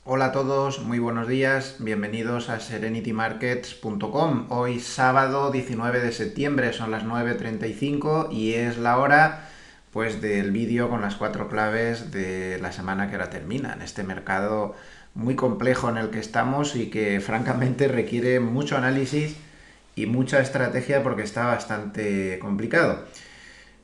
Hola a todos, muy buenos días, bienvenidos a serenitymarkets.com. Hoy sábado 19 de septiembre, son las 9:35 y es la hora pues del vídeo con las cuatro claves de la semana que ahora termina, en este mercado muy complejo en el que estamos y que francamente requiere mucho análisis y mucha estrategia porque está bastante complicado.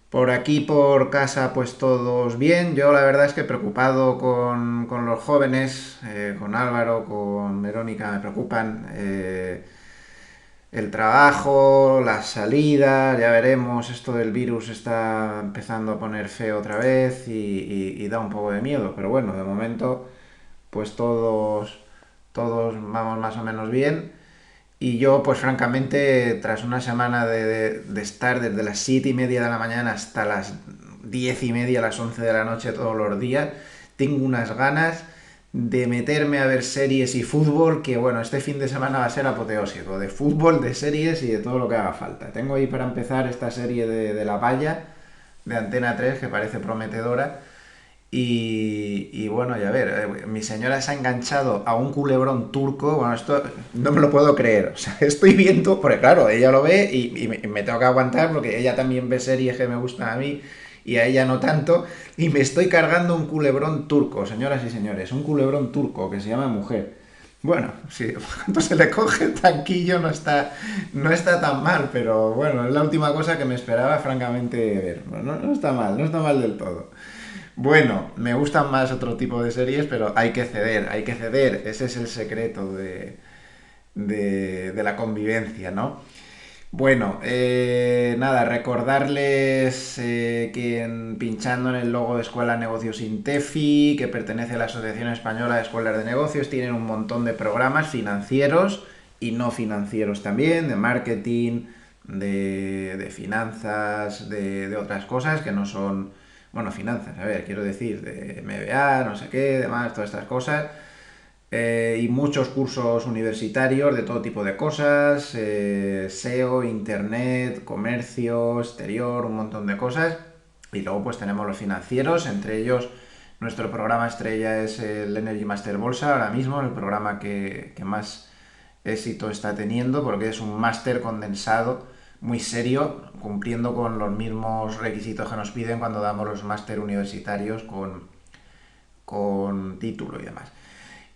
Por aquí, por casa, pues todos bien. Yo la verdad es que preocupado con los jóvenes, con Álvaro, con Verónica, me preocupan el trabajo, las salidas, ya veremos, esto del virus está empezando a poner feo otra vez y da un poco de miedo. Pero bueno, de momento, pues todos vamos más o menos bien. Y yo, pues francamente, tras una semana de estar desde las 7:30 de la mañana hasta las 10:30, las 11 de la noche todos los días, tengo unas ganas de meterme a ver series y fútbol que, bueno, este fin de semana va a ser apoteósico, de fútbol, de series y de todo lo que haga falta. Tengo ahí para empezar esta serie de La Valla, de Antena 3 que parece prometedora. Y bueno, ya ver, mi señora se ha enganchado a un culebrón turco. Bueno, esto no me lo puedo creer. O sea, estoy viendo, porque claro, ella lo ve y me tengo que aguantar porque ella también ve series que me gustan a mí y a ella no tanto. Y me estoy cargando un culebrón turco, señoras y señores. Un culebrón turco que se llama Mujer. Bueno, si cuando se le coge el tanquillo no está tan mal, pero bueno, es la última cosa que me esperaba francamente ver. Bueno, no está mal, no está mal del todo. Bueno, me gustan más otro tipo de series, pero hay que ceder, hay que ceder. Ese es el secreto de la convivencia, ¿no? Bueno, nada, recordarles que pinchando en el logo de Escuela de Negocios Intefi, que pertenece a la Asociación Española de Escuelas de Negocios, tienen un montón de programas financieros y no financieros también, de marketing, de finanzas, de otras cosas que no son, bueno, finanzas, a ver, quiero decir, de MBA, no sé qué, demás, todas estas cosas y muchos cursos universitarios de todo tipo de cosas, SEO, Internet, comercio, exterior, un montón de cosas. Y luego pues tenemos los financieros, entre ellos nuestro programa estrella es el Energy Master Bolsa, ahora mismo el programa que más éxito está teniendo porque es un máster condensado muy serio, cumpliendo con los mismos requisitos que nos piden cuando damos los máster universitarios con título y demás.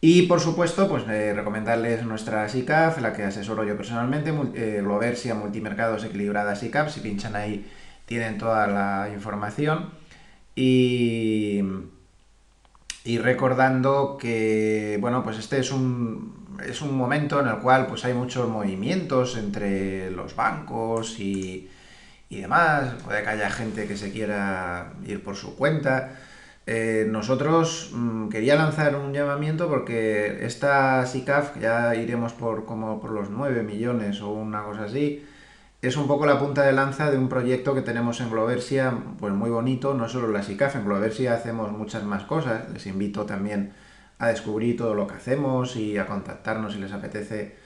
Y por supuesto, pues recomendarles nuestra SICAF, la que asesoro yo personalmente, Gloversia Multimercados Equilibradas SICAF. Si pinchan ahí tienen toda la información. Y, y recordando que, bueno, pues este es un momento en el cual pues hay muchos movimientos entre los bancos y demás. Puede que haya gente que se quiera ir por su cuenta. Nosotros quería lanzar un llamamiento porque esta SICAF, ya iremos como por los 9 millones o una cosa así, es un poco la punta de lanza de un proyecto que tenemos en Gloversia, pues muy bonito, no solo la SICAF, en Gloversia hacemos muchas más cosas, les invito también a descubrir todo lo que hacemos y a contactarnos si les apetece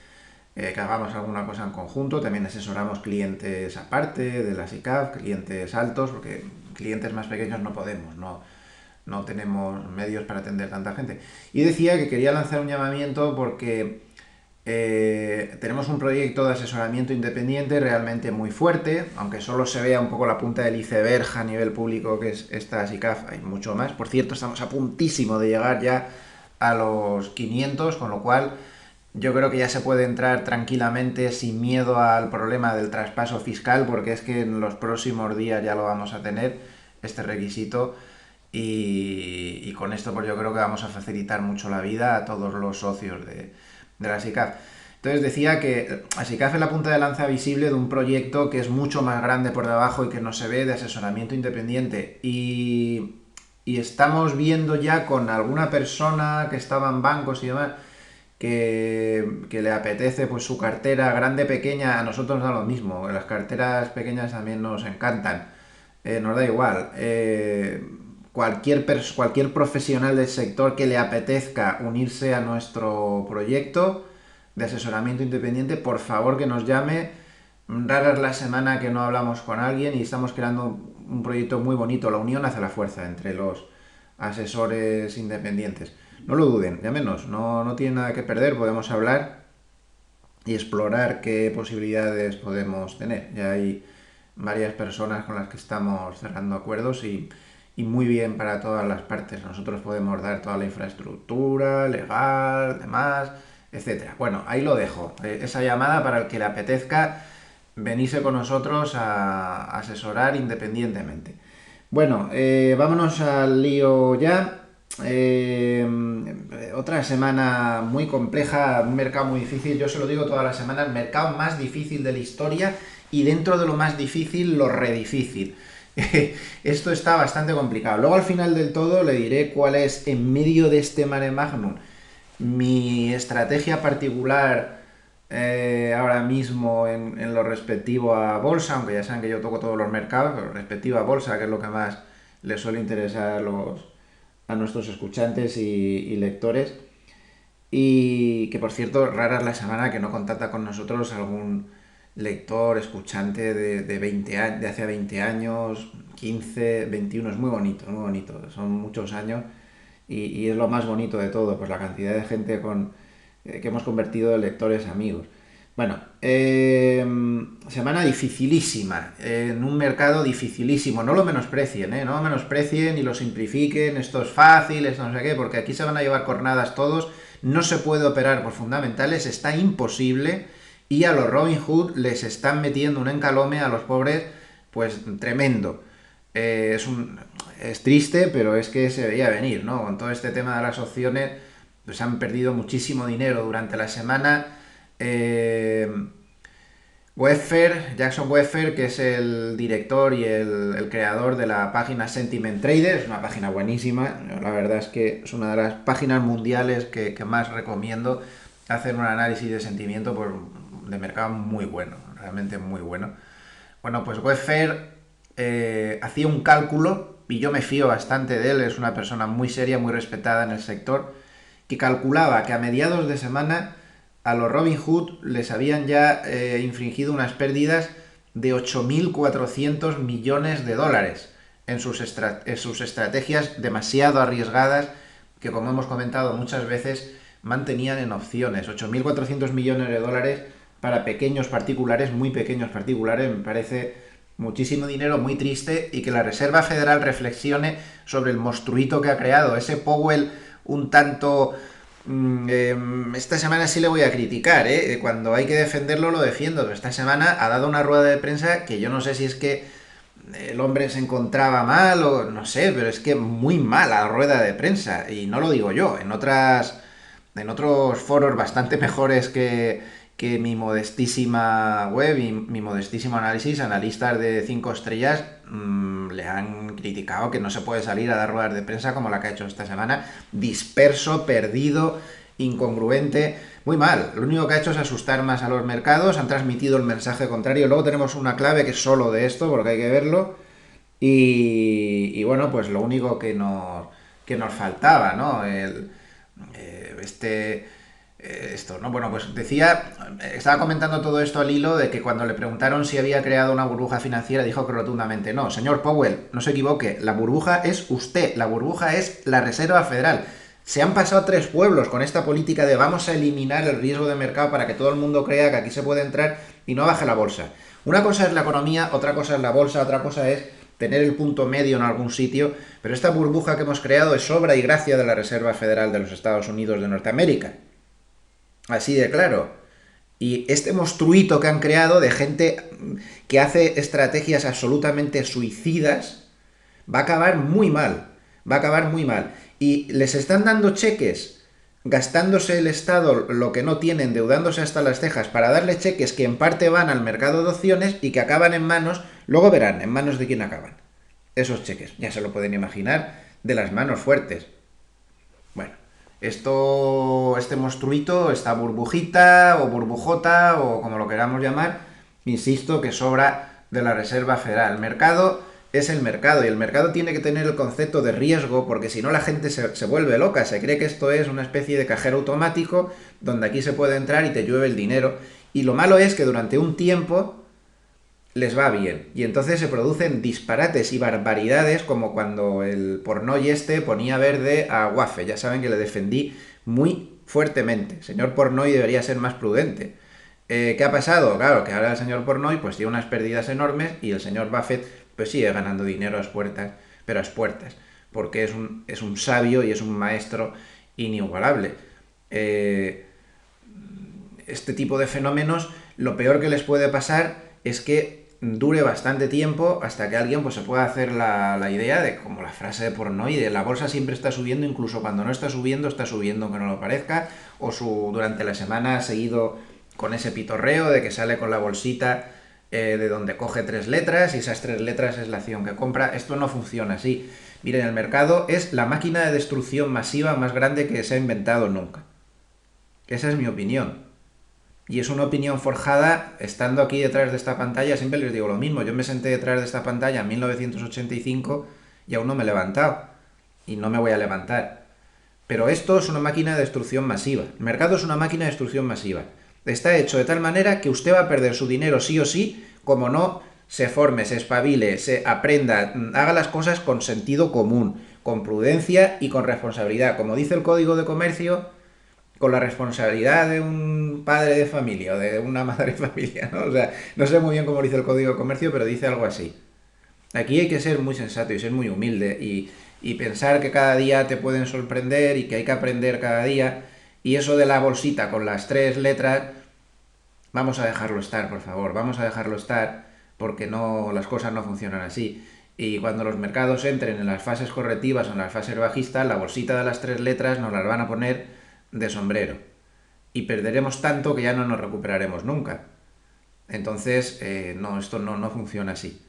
que hagamos alguna cosa en conjunto. También asesoramos clientes aparte de la SICAF, clientes altos, porque clientes más pequeños no podemos, no tenemos medios para atender tanta gente. Y decía que quería lanzar un llamamiento porque tenemos un proyecto de asesoramiento independiente realmente muy fuerte, aunque solo se vea un poco la punta del iceberg a nivel público que es esta SICAF, hay mucho más. Por cierto, estamos a puntísimo de llegar ya a los 500, con lo cual yo creo que ya se puede entrar tranquilamente sin miedo al problema del traspaso fiscal, porque es que en los próximos días ya lo vamos a tener, este requisito, y con esto pues yo creo que vamos a facilitar mucho la vida a todos los socios de la SICAF. Entonces decía que la SICAF es la punta de lanza visible de un proyecto que es mucho más grande por debajo y que no se ve, de asesoramiento independiente. Y estamos viendo ya con alguna persona que estaba en bancos y demás que le apetece pues su cartera grande, pequeña, a nosotros nos da lo mismo, las carteras pequeñas también nos encantan, nos da igual. Cualquier profesional del sector que le apetezca unirse a nuestro proyecto de asesoramiento independiente, por favor que nos llame. Rara es la semana que no hablamos con alguien y estamos creando un proyecto muy bonito. La unión hace la fuerza entre los asesores independientes. No lo duden, llámenos, no tiene nada que perder, podemos hablar y explorar qué posibilidades podemos tener. Ya hay varias personas con las que estamos cerrando acuerdos y muy bien para todas las partes. Nosotros podemos dar toda la infraestructura, legal, demás, etcétera. Bueno, ahí lo dejo. Esa llamada para el que le apetezca venirse con nosotros a asesorar independientemente. Bueno, vámonos al lío ya. Eh, Otra semana muy compleja, un mercado muy difícil. Yo se lo digo todas las semanas, el mercado más difícil de la historia y dentro de lo más difícil, lo re difícil. Esto está bastante complicado. Luego al final del todo le diré cuál es, en medio de este mare magnum, mi estrategia particular ahora mismo en lo respectivo a bolsa, aunque ya saben que yo toco todos los mercados, pero respectivo a bolsa, que es lo que más les suele interesar a nuestros escuchantes y lectores. Y que por cierto, rara es la semana que no contacta con nosotros algún lector, escuchante de 20 años, de hace 20 años, 15, 21, es muy bonito, son muchos años y es lo más bonito de todo, pues la cantidad de gente que hemos convertido en lectores amigos. Bueno, semana dificilísima, en un mercado dificilísimo, no lo menosprecien, no lo menosprecien y lo simplifiquen, esto es fácil, esto no sé qué, porque aquí se van a llevar cornadas todos, no se puede operar por fundamentales, está imposible y a los Robin Hood les están metiendo un encalome a los pobres, pues tremendo. Es triste, pero es que se veía venir, ¿no? Con todo este tema de las opciones, pues han perdido muchísimo dinero durante la semana. Jackson Weffer, que es el director y el creador de la página Sentiment Trader, es una página buenísima, la verdad es que es una de las páginas mundiales que más recomiendo. Hacer un análisis de sentimiento de mercado muy bueno, realmente muy bueno. Bueno, pues Weffer hacía un cálculo, y yo me fío bastante de él, es una persona muy seria, muy respetada en el sector, que calculaba que a mediados de semana a los Robin Hood les habían ya infringido unas pérdidas de 8.400 millones de dólares en sus estrategias demasiado arriesgadas que, como hemos comentado muchas veces, mantenían en opciones. 8.400 millones de dólares para pequeños particulares, muy pequeños particulares, me parece muchísimo dinero, muy triste, y que la Reserva Federal reflexione sobre el monstruito que ha creado. Ese Powell un tanto... esta semana sí le voy a criticar, ¿eh? Cuando hay que defenderlo lo defiendo, pero esta semana ha dado una rueda de prensa que yo no sé si es que el hombre se encontraba mal o no sé, pero es que muy mala rueda de prensa, y no lo digo yo, en otros foros bastante mejores que mi modestísima web y mi modestísimo análisis, analistas de 5 estrellas le han criticado que no se puede salir a dar ruedas de prensa como la que ha hecho esta semana, disperso, perdido, incongruente, muy mal. Lo único que ha hecho es asustar más a los mercados, han transmitido el mensaje contrario. Luego tenemos una clave que es solo de esto, porque hay que verlo. Y bueno, pues lo único que nos faltaba, ¿no? Esto, ¿no? Bueno, pues estaba comentando todo esto al hilo de que cuando le preguntaron si había creado una burbuja financiera, dijo que rotundamente no. Señor Powell, no se equivoque, la burbuja es usted, la burbuja es la Reserva Federal. Se han pasado 3 pueblos con esta política de vamos a eliminar el riesgo de mercado para que todo el mundo crea que aquí se puede entrar y no baje la bolsa. Una cosa es la economía, otra cosa es la bolsa, otra cosa es tener el punto medio en algún sitio, pero esta burbuja que hemos creado es obra y gracia de la Reserva Federal de los Estados Unidos de Norteamérica. Así de claro. Y este monstruito que han creado de gente que hace estrategias absolutamente suicidas va a acabar muy mal. Va a acabar muy mal. Y les están dando cheques, gastándose el Estado lo que no tiene, endeudándose hasta las cejas para darle cheques que en parte van al mercado de opciones y que acaban en manos, luego verán, en manos de quién acaban. Esos cheques, ya se lo pueden imaginar, de las manos fuertes. Bueno, este monstruito, esta burbujita o burbujota o como lo queramos llamar, insisto que sobra de la Reserva Federal. El mercado es el mercado y el mercado tiene que tener el concepto de riesgo, porque si no la gente se vuelve loca, se cree que esto es una especie de cajero automático donde aquí se puede entrar y te llueve el dinero. Y lo malo es que durante un tiempo les va bien. Y entonces se producen disparates y barbaridades como cuando el pornoy este ponía verde a Wafe. Ya saben que le defendí muy fuertemente. Señor Pornoy debería ser más prudente. ¿Qué ha pasado? Claro, que ahora el señor Pornoy pues tiene unas pérdidas enormes y el señor Buffett pues sigue ganando dinero a las puertas, pero a las puertas, porque es un sabio y es un maestro inigualable. Eh, este tipo de fenómenos, lo peor que les puede pasar es que dure bastante tiempo hasta que alguien pues, se pueda hacer la idea de, como la frase de Pornoy, de la bolsa siempre está subiendo, incluso cuando no está subiendo aunque no lo parezca, o durante la semana ha seguido con ese pitorreo de que sale con la bolsita de donde coge 3 letras y esas 3 letras es la acción que compra. Esto no funciona así. Miren, el mercado es la máquina de destrucción masiva más grande que se ha inventado nunca. Esa es mi opinión. Y es una opinión forjada estando aquí detrás de esta pantalla. Siempre les digo lo mismo. Yo me senté detrás de esta pantalla en 1985 y aún no me he levantado. Y no me voy a levantar. Pero esto es una máquina de destrucción masiva. El mercado es una máquina de destrucción masiva. Está hecho de tal manera que usted va a perder su dinero sí o sí, como no se forme, se espabile, se aprenda, haga las cosas con sentido común, con prudencia y con responsabilidad. Como dice el Código de Comercio, con la responsabilidad de un padre de familia o de una madre de familia, ¿no? O sea, no sé muy bien cómo dice el Código de Comercio, pero dice algo así. Aquí hay que ser muy sensato y ser muy humilde y pensar que cada día te pueden sorprender y que hay que aprender cada día. Y eso de la bolsita con las 3 letras, vamos a dejarlo estar, por favor, vamos a dejarlo estar porque no, las cosas no funcionan así. Y cuando los mercados entren en las fases correctivas o en las fases bajistas, la bolsita de las 3 letras nos las van a poner de sombrero. Y perderemos tanto que ya no nos recuperaremos nunca. Entonces, no, esto no funciona así.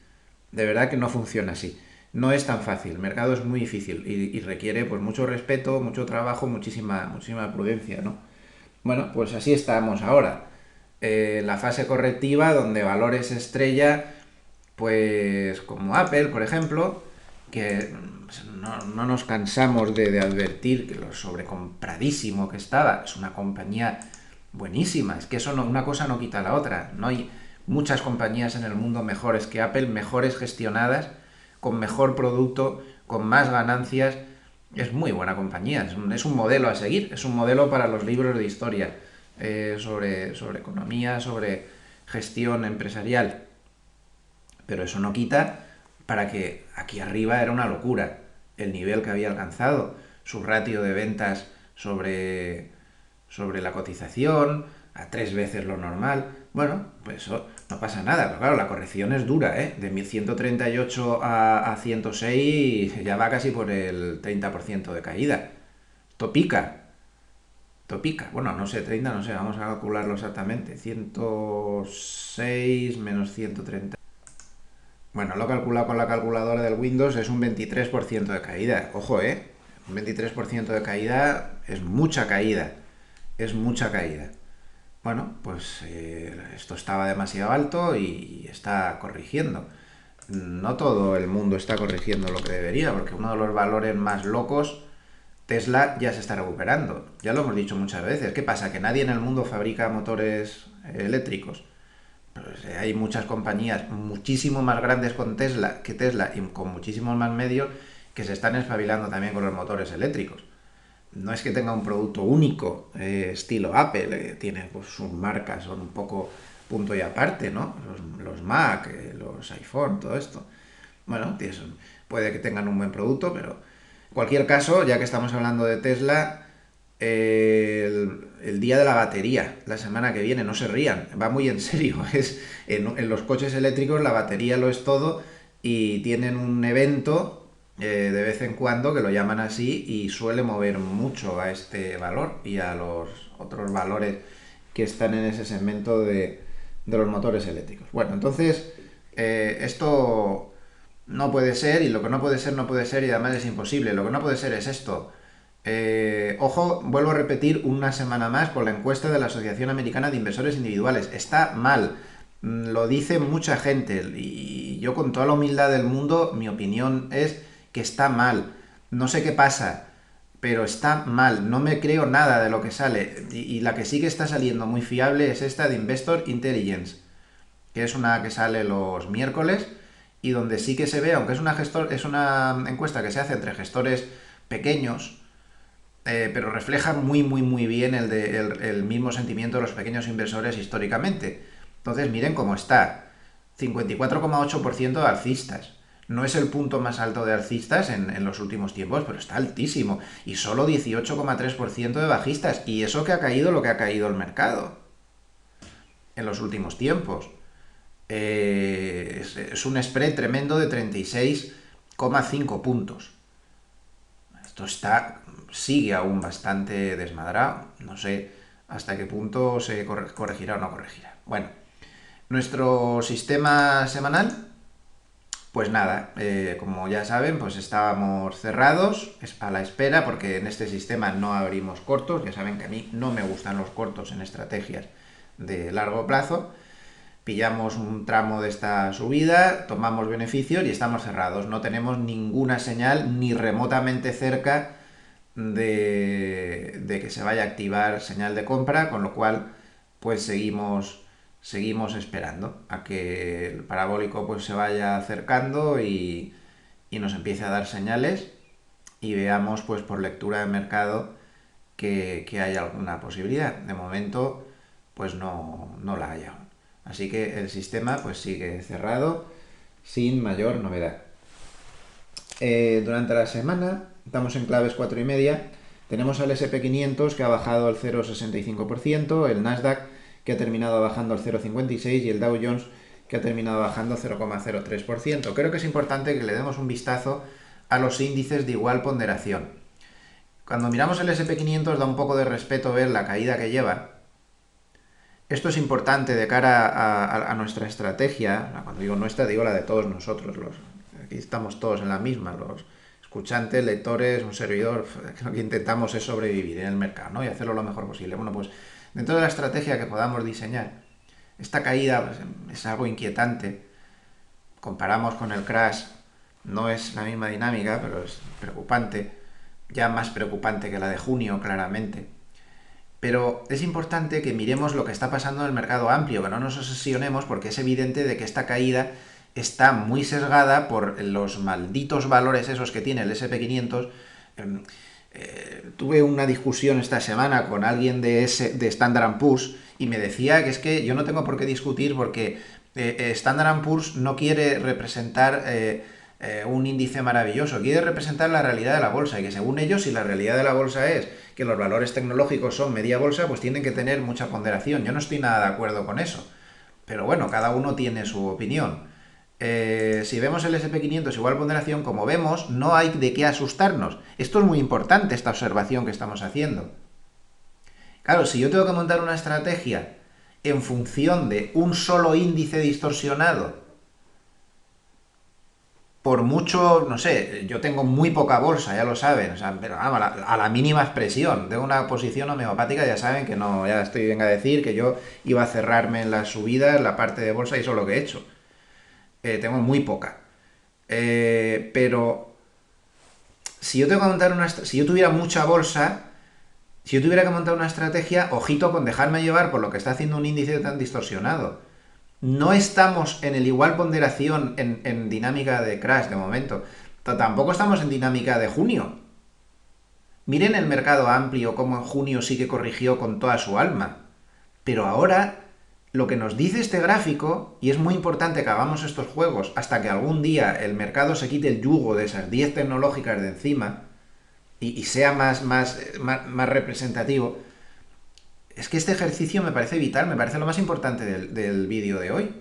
De verdad que no funciona así. No es tan fácil. El mercado es muy difícil y requiere pues mucho respeto, mucho trabajo, muchísima prudencia, ¿no? Bueno, pues así estamos ahora. La fase correctiva donde valores estrella, pues como Apple, por ejemplo, que no nos cansamos de advertir que lo sobrecompradísimo que estaba. Es una compañía buenísima. Es que eso una cosa no quita la otra. No hay muchas compañías en el mundo mejores que Apple, mejores gestionadas, con mejor producto, con más ganancias. Es muy buena compañía. Es un modelo a seguir. Es un modelo para los libros de historia sobre economía, sobre gestión empresarial. Pero eso no quita para que aquí arriba era una locura el nivel que había alcanzado, su ratio de ventas sobre la cotización, a 3 veces lo normal. Bueno, pues eso no pasa nada, pero claro, la corrección es dura, ¿eh? De 1138 a 106 ya va casi por el 30% de caída. Topica, topica. Bueno, no sé, 30, no sé, vamos a calcularlo exactamente. 106 menos 130. Bueno, lo calculado con la calculadora del Windows es un 23% de caída. Ojo, ¿eh? Un 23% de caída es mucha caída. Es mucha caída. Bueno, pues esto estaba demasiado alto y está corrigiendo. No todo el mundo está corrigiendo lo que debería, porque uno de los valores más locos, Tesla, ya se está recuperando. Ya lo hemos dicho muchas veces. ¿Qué pasa? ¿Que nadie en el mundo fabrica motores eléctricos? Pues, hay muchas compañías muchísimo más grandes que Tesla y con muchísimos más medios que se están espabilando también con los motores eléctricos. No es que tenga un producto único, estilo Apple, tiene pues, sus marcas, son un poco punto y aparte, ¿no? Los Mac, los iPhone, todo esto. Bueno, puede que tengan un buen producto, pero en cualquier caso, ya que estamos hablando de Tesla, el día de la batería, la semana que viene, no se rían, va muy en serio. En los coches eléctricos la batería lo es todo y tienen un evento de vez en cuando que lo llaman así y suele mover mucho a este valor y a los otros valores que están en ese segmento de los motores eléctricos. Bueno, entonces esto no puede ser y lo que no puede ser no puede ser y además es imposible. Lo que no puede ser es esto. Ojo, vuelvo a repetir una semana más con la encuesta de la Asociación Americana de Inversores Individuales. Está mal, lo dice mucha gente y yo con toda la humildad del mundo, mi opinión es que está mal. No sé qué pasa, pero está mal. No me creo nada de lo que sale. Y la que sí que está saliendo muy fiable es esta de Investor Intelligence, que es una que sale los miércoles y donde sí que se ve, aunque es una encuesta que se hace entre gestores pequeños, pero refleja muy bien el mismo sentimiento de los pequeños inversores históricamente. Entonces, miren cómo está. 54,8% de alcistas. No es el punto más alto de alcistas en los últimos tiempos, pero está altísimo. Y solo 18,3% de bajistas. Y eso que ha caído lo que ha caído el mercado en los últimos tiempos. Es un spread tremendo de 36,5 puntos. Esto sigue aún bastante desmadrado. No sé hasta qué punto se corregirá o no corregirá. Bueno, nuestro sistema semanal, pues nada, como ya saben, pues estábamos cerrados a la espera, porque en este sistema no abrimos cortos. Ya saben que a mí no me gustan los cortos en estrategias de largo plazo. Pillamos un tramo de esta subida, tomamos beneficios y estamos cerrados. No tenemos ninguna señal ni remotamente cerca de que se vaya a activar señal de compra, con lo cual pues seguimos esperando a que el parabólico pues se vaya acercando y nos empiece a dar señales y veamos pues por lectura de mercado que hay alguna posibilidad. De momento pues no la hay aún. Así que el sistema pues sigue cerrado sin mayor novedad. Durante la semana, estamos en claves 4 y media, tenemos al SP500 que ha bajado el 0,65%, el Nasdaq que ha terminado bajando el 0,56% y el Dow Jones que ha terminado bajando 0,03%. Creo que es importante que le demos un vistazo a los índices de igual ponderación. Cuando miramos el SP500 da un poco de respeto ver la caída que lleva. Esto es importante de cara a nuestra estrategia. Cuando digo nuestra, digo la de todos nosotros. Aquí estamos todos en la misma, los escuchantes, lectores, un servidor. Lo que intentamos es sobrevivir en el mercado, ¿no? Y hacerlo lo mejor posible. Bueno, pues dentro de la estrategia que podamos diseñar, esta caída pues, es algo inquietante. Comparamos con el crash, no es la misma dinámica, pero es preocupante. Ya más preocupante que la de junio, claramente. Pero es importante que miremos lo que está pasando en el mercado amplio, que no nos obsesionemos, porque es evidente de que esta caída está muy sesgada por los malditos valores esos que tiene el SP500. Tuve una discusión esta semana con alguien de Standard & Poor's y me decía que es que yo no tengo por qué discutir porque Standard & Poor's no quiere representar un índice maravilloso, quiere representar la realidad de la bolsa, y que según ellos, si la realidad de la bolsa es que los valores tecnológicos son media bolsa, pues tienen que tener mucha ponderación. Yo no estoy nada de acuerdo con eso, pero bueno, cada uno tiene su opinión. Si vemos el SP500 igual ponderación, como vemos, no hay de qué asustarnos. Esto es muy importante, esta observación que estamos haciendo. Claro, si yo tengo que montar una estrategia en función de un solo índice distorsionado, por mucho, no sé, yo tengo muy poca bolsa, ya lo saben, o sea, pero vamos, a la mínima expresión, tengo una posición homeopática, ya saben que no, ya estoy venga a decir que yo iba a cerrarme en las subidas, la parte de bolsa, y eso es lo que he hecho. Tengo muy poca. Pero si yo tengo que montar si yo tuviera mucha bolsa, si yo tuviera que montar una estrategia, ojito con dejarme llevar por lo que está haciendo un índice tan distorsionado. No estamos en el igual ponderación en dinámica de crash de momento. Tampoco estamos en dinámica de junio. Miren el mercado amplio, cómo en junio sí que corrigió con toda su alma. Pero ahora, lo que nos dice este gráfico, y es muy importante que hagamos estos juegos hasta que algún día el mercado se quite el yugo de esas 10 tecnológicas de encima y sea más representativo, es que este ejercicio me parece vital, me parece lo más importante del vídeo de hoy.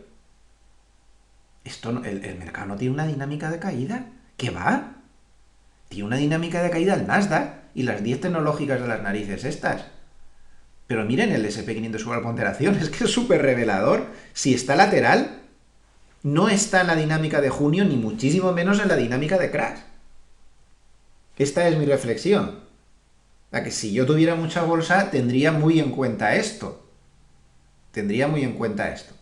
El mercado no tiene una dinámica de caída. ¿Qué va? Tiene una dinámica de caída el Nasdaq y las 10 tecnológicas de las narices estas. Pero miren el SP500 igual ponderación, es que es súper revelador. Si está lateral, no está en la dinámica de junio, ni muchísimo menos en la dinámica de crash. Esta es mi reflexión. La que si yo tuviera mucha bolsa, tendría muy en cuenta esto. Tendría muy en cuenta esto.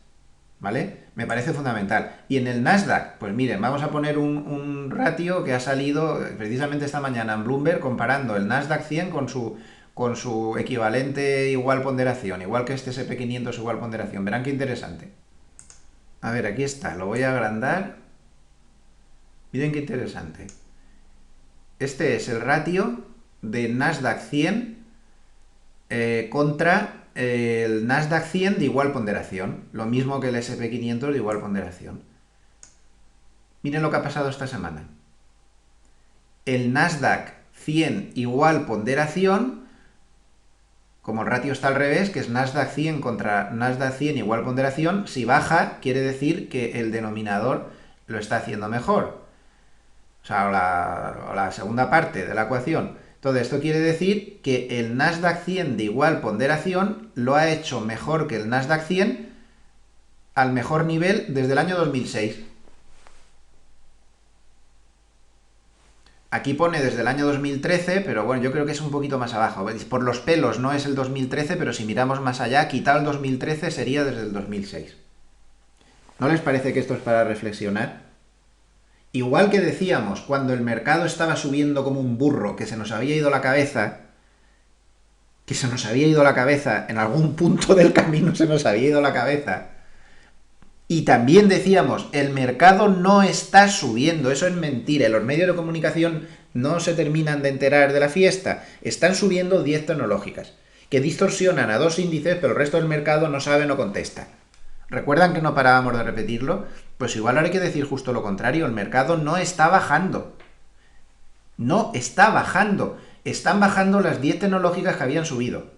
¿Vale? Me parece fundamental. Y en el Nasdaq, pues miren, vamos a poner un ratio que ha salido precisamente esta mañana en Bloomberg comparando el Nasdaq 100 con su equivalente igual ponderación, igual que este SP500 igual ponderación. Verán qué interesante. A ver, aquí está, lo voy a agrandar. Miren qué interesante. Este es el ratio de Nasdaq 100 contra el Nasdaq 100 de igual ponderación. Lo mismo que el SP500 de igual ponderación. Miren lo que ha pasado esta semana. El Nasdaq 100 igual ponderación, como el ratio está al revés, que es Nasdaq 100 contra Nasdaq 100 igual ponderación, si baja quiere decir que el denominador lo está haciendo mejor. O sea, la segunda parte de la ecuación. Entonces, esto quiere decir que el Nasdaq 100 de igual ponderación lo ha hecho mejor que el Nasdaq 100 al mejor nivel desde el año 2006. Aquí pone desde el año 2013, pero bueno, yo creo que es un poquito más abajo. Por los pelos no es el 2013, pero si miramos más allá, quitar el 2013 sería desde el 2006. ¿No les parece que esto es para reflexionar? Igual que decíamos, cuando el mercado estaba subiendo como un burro, que se nos había ido la cabeza, en algún punto del camino se nos había ido la cabeza. Y también decíamos, el mercado no está subiendo, eso es mentira, los medios de comunicación no se terminan de enterar de la fiesta, están subiendo 10 tecnológicas, que distorsionan a dos índices, pero el resto del mercado no sabe, no contesta. ¿Recuerdan que no parábamos de repetirlo? Pues igual ahora hay que decir justo lo contrario, el mercado no está bajando. No está bajando. Están bajando las 10 tecnológicas que habían subido.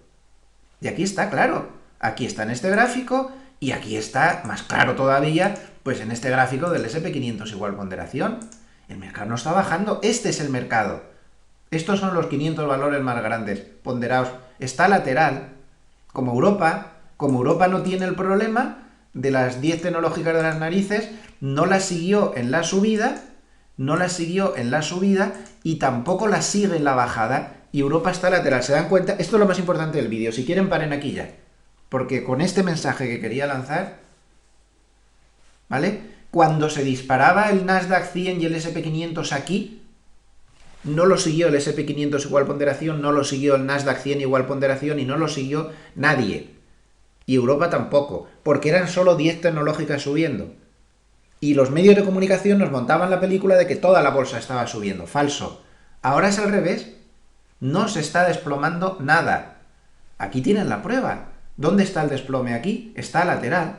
Y aquí está claro. Aquí está en este gráfico y aquí está más claro todavía, pues en este gráfico del SP500 igual ponderación. El mercado no está bajando. Este es el mercado. Estos son los 500 valores más grandes, ponderados. Está lateral. Como Europa no tiene el problema de las 10 tecnológicas de las narices, no las siguió en la subida, y tampoco las sigue en la bajada, y Europa está lateral. ¿Se dan cuenta? Esto es lo más importante del vídeo. Si quieren, paren aquí ya. Porque con este mensaje que quería lanzar, ¿vale? Cuando se disparaba el Nasdaq 100 y el SP500 aquí, no lo siguió el SP500 igual ponderación, no lo siguió el Nasdaq 100 igual ponderación y no lo siguió nadie. Y Europa tampoco, porque eran solo 10 tecnológicas subiendo. Y los medios de comunicación nos montaban la película de que toda la bolsa estaba subiendo. Falso. Ahora es al revés. No se está desplomando nada. Aquí tienen la prueba. ¿Dónde está el desplome aquí? Está lateral.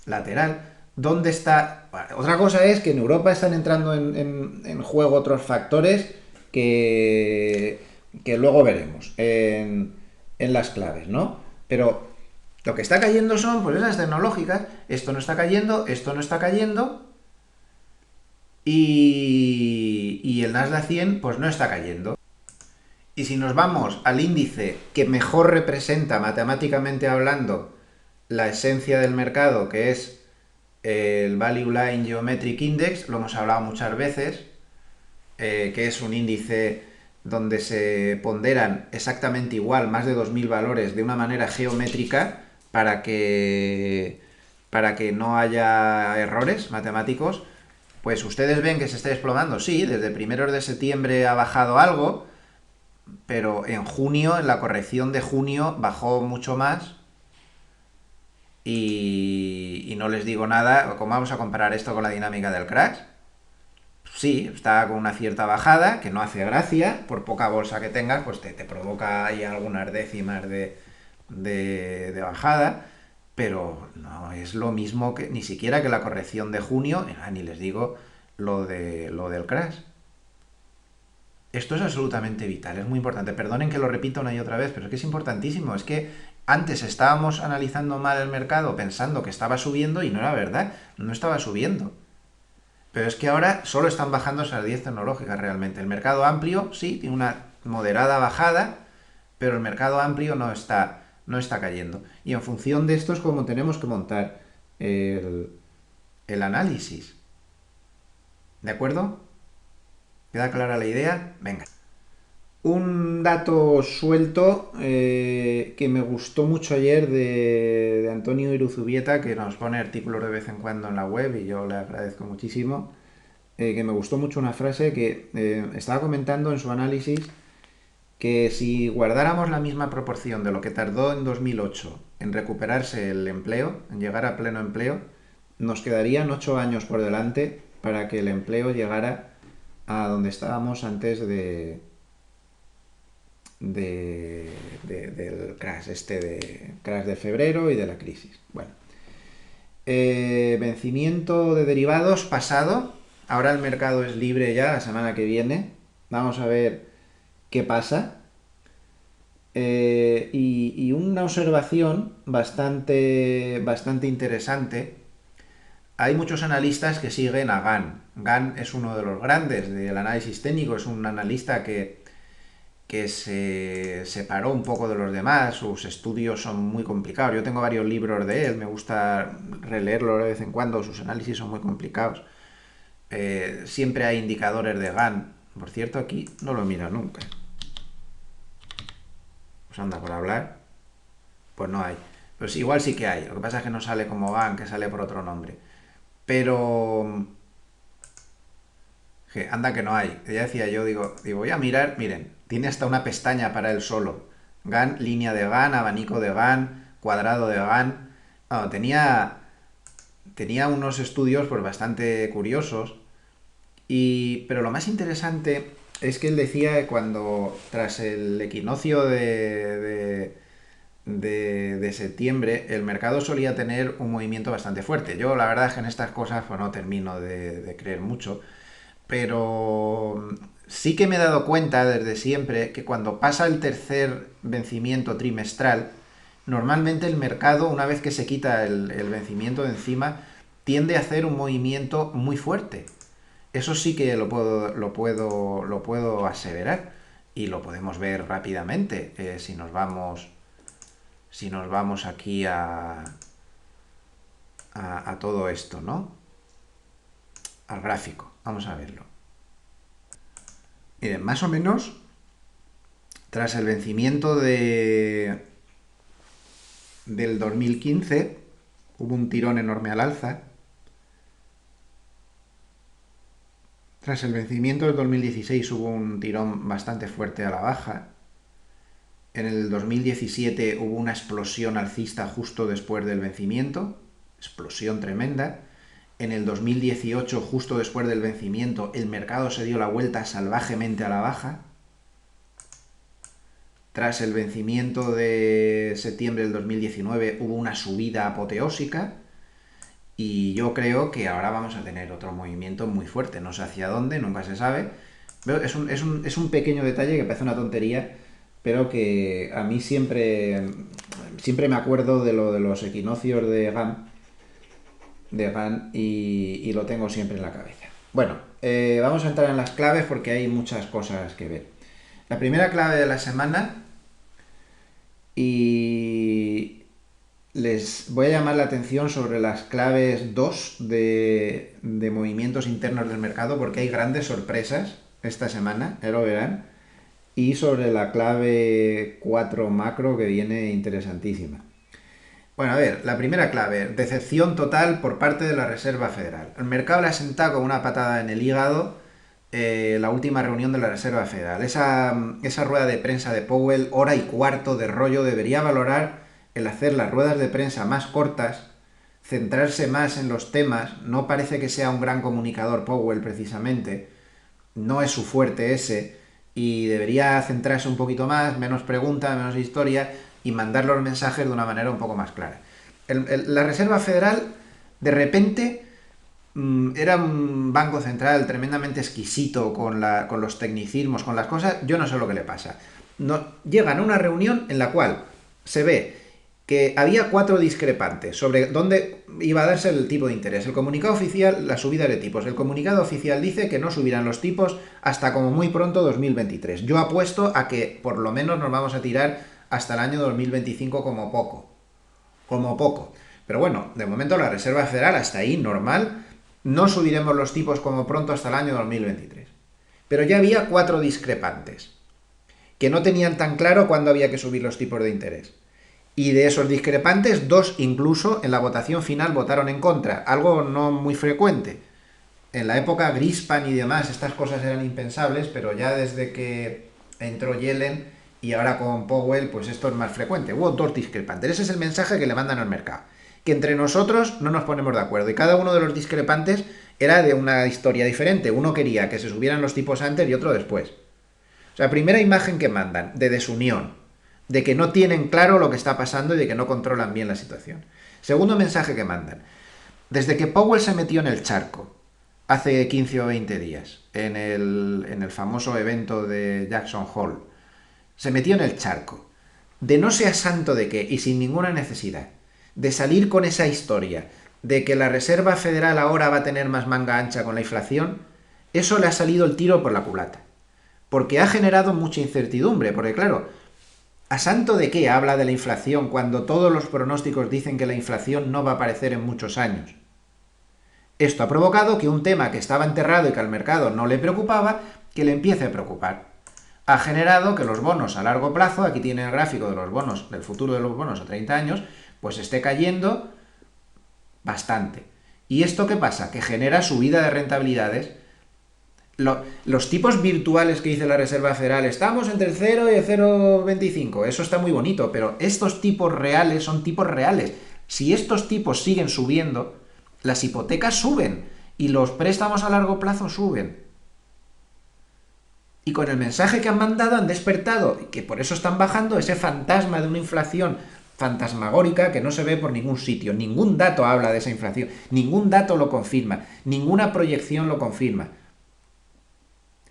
Lateral. ¿Dónde está? Bueno, otra cosa es que en Europa están entrando en juego otros factores que luego veremos en las claves, ¿no? Pero lo que está cayendo son pues esas tecnológicas. Esto no está cayendo, esto no está cayendo. Y el Nasdaq 100 pues no está cayendo. Y si nos vamos al índice que mejor representa matemáticamente hablando la esencia del mercado, que es el Value Line Geometric Index, lo hemos hablado muchas veces, que es un índice donde se ponderan exactamente igual más de 2000 valores de una manera geométrica para que no haya errores matemáticos, pues ustedes ven que se está desplomando. Sí, desde primeros de septiembre ha bajado algo, pero en junio, en la corrección de junio, bajó mucho más. Y no les digo nada. ¿Cómo vamos a comparar esto con la dinámica del crash? Sí, está con una cierta bajada, que no hace gracia, por poca bolsa que tengas, pues te provoca ahí algunas décimas de bajada, pero no es lo mismo que ni siquiera que la corrección de junio, ni les digo lo del crash. Esto es absolutamente vital, es muy importante. Perdonen que lo repita una y otra vez, pero es que es importantísimo. Es que antes estábamos analizando mal el mercado pensando que estaba subiendo y no era verdad, no estaba subiendo. Pero es que ahora solo están bajando esas 10 tecnológicas realmente. El mercado amplio sí tiene una moderada bajada, pero el mercado amplio no está cayendo. Y en función de esto es como tenemos que montar el análisis. ¿De acuerdo? ¿Queda clara la idea? Venga. Un dato suelto que me gustó mucho ayer de Antonio Iruzubieta, que nos pone artículos de vez en cuando en la web y yo le agradezco muchísimo, que me gustó mucho una frase que estaba comentando en su análisis que si guardáramos la misma proporción de lo que tardó en 2008 en recuperarse el empleo, en llegar a pleno empleo, nos quedarían 8 años por delante para que el empleo llegara a donde estábamos antes del crash, crash de febrero y de la crisis. Bueno, vencimiento de derivados pasado. Ahora el mercado es libre ya la semana que viene. Vamos a ver qué pasa. Y una observación bastante interesante. Hay muchos analistas que siguen a Gann. Gann es uno de los grandes del análisis técnico, es un analista que se separó un poco de los demás, sus estudios son muy complicados. Yo tengo varios libros de él, me gusta releerlos de vez en cuando, sus análisis son muy complicados. Siempre hay indicadores de Gann. Por cierto, aquí no lo miro nunca. Pues anda por hablar. Pues no hay. Pues igual sí que hay. Lo que pasa es que no sale como Gann, que sale por otro nombre. Pero anda que no hay. Ya decía yo, digo, voy a mirar, miren, tiene hasta una pestaña para él solo. Gann, línea de Gann, abanico de Gann, cuadrado de Gann. Bueno, tenía unos estudios pues bastante curiosos. Pero lo más interesante es que él decía que cuando, tras el equinoccio de septiembre, el mercado solía tener un movimiento bastante fuerte. Yo la verdad es que en estas cosas pues, no termino de creer mucho, pero sí que me he dado cuenta desde siempre que cuando pasa el tercer vencimiento trimestral, normalmente el mercado, una vez que se quita el vencimiento de encima, tiende a hacer un movimiento muy fuerte. Eso sí que lo puedo aseverar y lo podemos ver rápidamente si nos vamos aquí a todo esto, ¿no? Al gráfico. Vamos a verlo. Miren, más o menos, tras el vencimiento del 2015, hubo un tirón enorme al alza. Tras el vencimiento del 2016 hubo un tirón bastante fuerte a la baja. En el 2017 hubo una explosión alcista justo después del vencimiento, explosión tremenda. En el 2018, justo después del vencimiento, el mercado se dio la vuelta salvajemente a la baja. Tras el vencimiento de septiembre del 2019 hubo una subida apoteósica y yo creo que ahora vamos a tener otro movimiento muy fuerte. No sé hacia dónde, nunca se sabe. Es un pequeño detalle que parece una tontería, pero que a mí siempre me acuerdo de lo de los equinoccios de Gann y lo tengo siempre en la cabeza. Bueno, vamos a entrar en las claves porque hay muchas cosas que ver. La primera clave de la semana, y les voy a llamar la atención sobre las claves 2 de movimientos internos del mercado porque hay grandes sorpresas esta semana, ya lo verán, y sobre la clave 4 macro que viene interesantísima. Bueno, a ver, la primera clave, decepción total por parte de la Reserva Federal. El mercado le ha sentado con una patada en el hígado la última reunión de la Reserva Federal. Esa rueda de prensa de Powell, hora y cuarto de rollo, debería valorar el hacer las ruedas de prensa más cortas, centrarse más en los temas. No parece que sea un gran comunicador Powell precisamente, no es su fuerte ese, y debería centrarse un poquito más, menos preguntas, menos historia, y mandar los mensajes de una manera un poco más clara. La Reserva Federal, de repente, era un banco central tremendamente exquisito con los tecnicismos, con las cosas. Yo no sé lo que le pasa. No, llegan a una reunión en la cual se ve que había 4 discrepantes sobre dónde iba a darse el tipo de interés. El comunicado oficial, la subida de tipos. El comunicado oficial dice que no subirán los tipos hasta como muy pronto 2023. Yo apuesto a que por lo menos nos vamos a tirar hasta el año 2025 como poco. Como poco. Pero bueno, de momento la Reserva Federal hasta ahí normal. No subiremos los tipos como pronto hasta el año 2023. Pero ya había 4 discrepantes que no tenían tan claro cuándo había que subir los tipos de interés. Y de esos discrepantes, 2 incluso en la votación final votaron en contra, algo no muy frecuente. En la época Greenspan y demás estas cosas eran impensables, pero ya desde que entró Yellen y ahora con Powell, pues esto es más frecuente. Hubo 2 discrepantes. Ese es el mensaje que le mandan al mercado. que entre nosotros no nos ponemos de acuerdo y cada uno de los discrepantes era de una historia diferente. Uno quería que se subieran los tipos antes y otro después. O sea, primera imagen que mandan, de desunión, de que no tienen claro lo que está pasando y de que no controlan bien la situación. Segundo mensaje que mandan, desde que Powell se metió en el charco, hace 15 o 20 días, en el famoso evento de Jackson Hole, se metió en el charco, de no sea santo de qué y sin ninguna necesidad, de salir con esa historia de que la Reserva Federal ahora va a tener más manga ancha con la inflación, eso le ha salido el tiro por la culata. Porque ha generado mucha incertidumbre, porque claro, ¿a santo de qué habla de la inflación cuando todos los pronósticos dicen que la inflación no va a aparecer en muchos años? Esto ha provocado que un tema que estaba enterrado y que al mercado no le preocupaba, que le empiece a preocupar. Ha generado que los bonos a largo plazo, aquí tiene el gráfico de los bonos, del futuro de los bonos a 30 años, pues esté cayendo bastante. ¿Y esto qué pasa? Que genera subida de rentabilidades. Los tipos virtuales que dice la Reserva Federal, estamos entre el 0 y el 0,25, eso está muy bonito, pero estos tipos reales son tipos reales. Si estos tipos siguen subiendo, las hipotecas suben y los préstamos a largo plazo suben. Y con el mensaje que han mandado han despertado, y que por eso están bajando, ese fantasma de una inflación fantasmagórica que no se ve por ningún sitio. Ningún dato habla de esa inflación, ningún dato lo confirma, ninguna proyección lo confirma.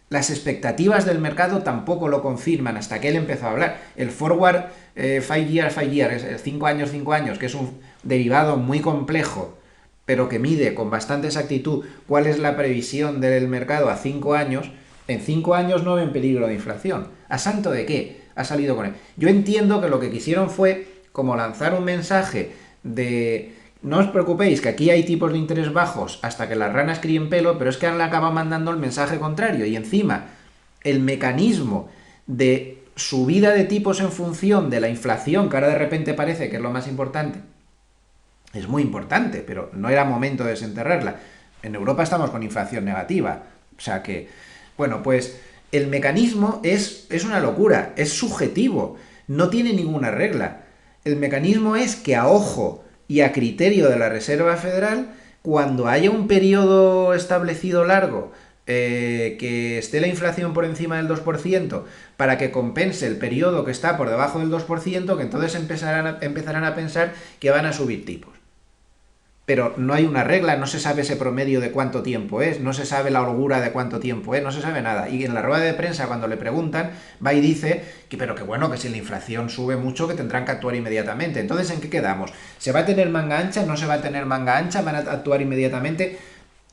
Las expectativas del mercado tampoco lo confirman hasta que él empezó a hablar. El forward 5 year, es 5 años, 5 años, que es un derivado muy complejo, pero que mide con bastante exactitud cuál es la previsión del mercado a 5 años, en 5 años no ven peligro de inflación. ¿A santo de qué? Ha salido con él. Yo entiendo que lo que quisieron fue como lanzar un mensaje de no os preocupéis, que aquí hay tipos de interés bajos hasta que las ranas críen pelo, pero es que le acaba mandando el mensaje contrario. Y encima, el mecanismo de subida de tipos en función de la inflación, que ahora de repente parece que es lo más importante, es muy importante, pero no era momento de desenterrarla. En Europa estamos con inflación negativa. O sea que, bueno, pues el mecanismo es una locura, es subjetivo, no tiene ninguna regla. El mecanismo es que a ojo y a criterio de la Reserva Federal, cuando haya un periodo establecido largo que esté la inflación por encima del 2%, para que compense el periodo que está por debajo del 2%, que entonces empezarán a pensar que van a subir tipos. Pero no hay una regla, no se sabe ese promedio de cuánto tiempo es, no se sabe la holgura de cuánto tiempo es, no se sabe nada. Y en la rueda de prensa, cuando le preguntan, va y dice que, pero que bueno, que si la inflación sube mucho, que tendrán que actuar inmediatamente. Entonces, ¿en qué quedamos? ¿Se va a tener manga ancha? ¿No se va a tener manga ancha? ¿Van a actuar inmediatamente?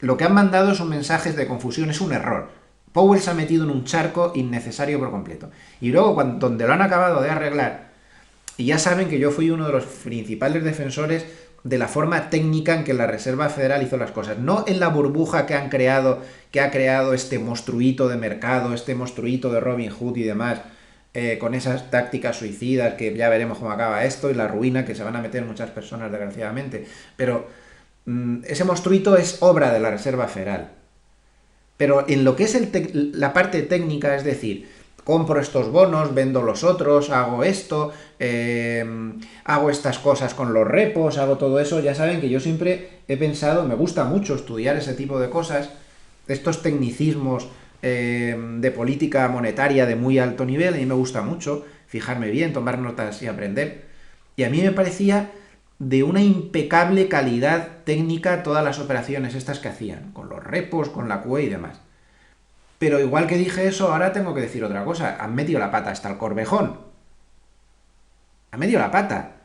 Lo que han mandado son mensajes de confusión, es un error. Powell se ha metido en un charco innecesario por completo. Y luego, donde lo han acabado de arreglar, y ya saben que yo fui uno de los principales defensores de la forma técnica en que la Reserva Federal hizo las cosas, no en la burbuja que ha creado este monstruito de mercado, este monstruito de Robin Hood y demás, con esas tácticas suicidas que ya veremos cómo acaba esto y la ruina que se van a meter muchas personas desgraciadamente, pero ese monstruito es obra de la Reserva Federal. Pero en lo que es la parte técnica, es decir, compro estos bonos, vendo los otros, hago esto, hago estas cosas con los repos, hago todo eso. Ya saben que yo siempre he pensado, me gusta mucho estudiar ese tipo de cosas, estos tecnicismos de política monetaria de muy alto nivel, a mí me gusta mucho fijarme bien, tomar notas y aprender. Y a mí me parecía de una impecable calidad técnica todas las operaciones estas que hacían, con los repos, con la QE y demás. Pero igual que dije eso, ahora tengo que decir otra cosa. Han metido la pata hasta el Corvejón. Han metido la pata.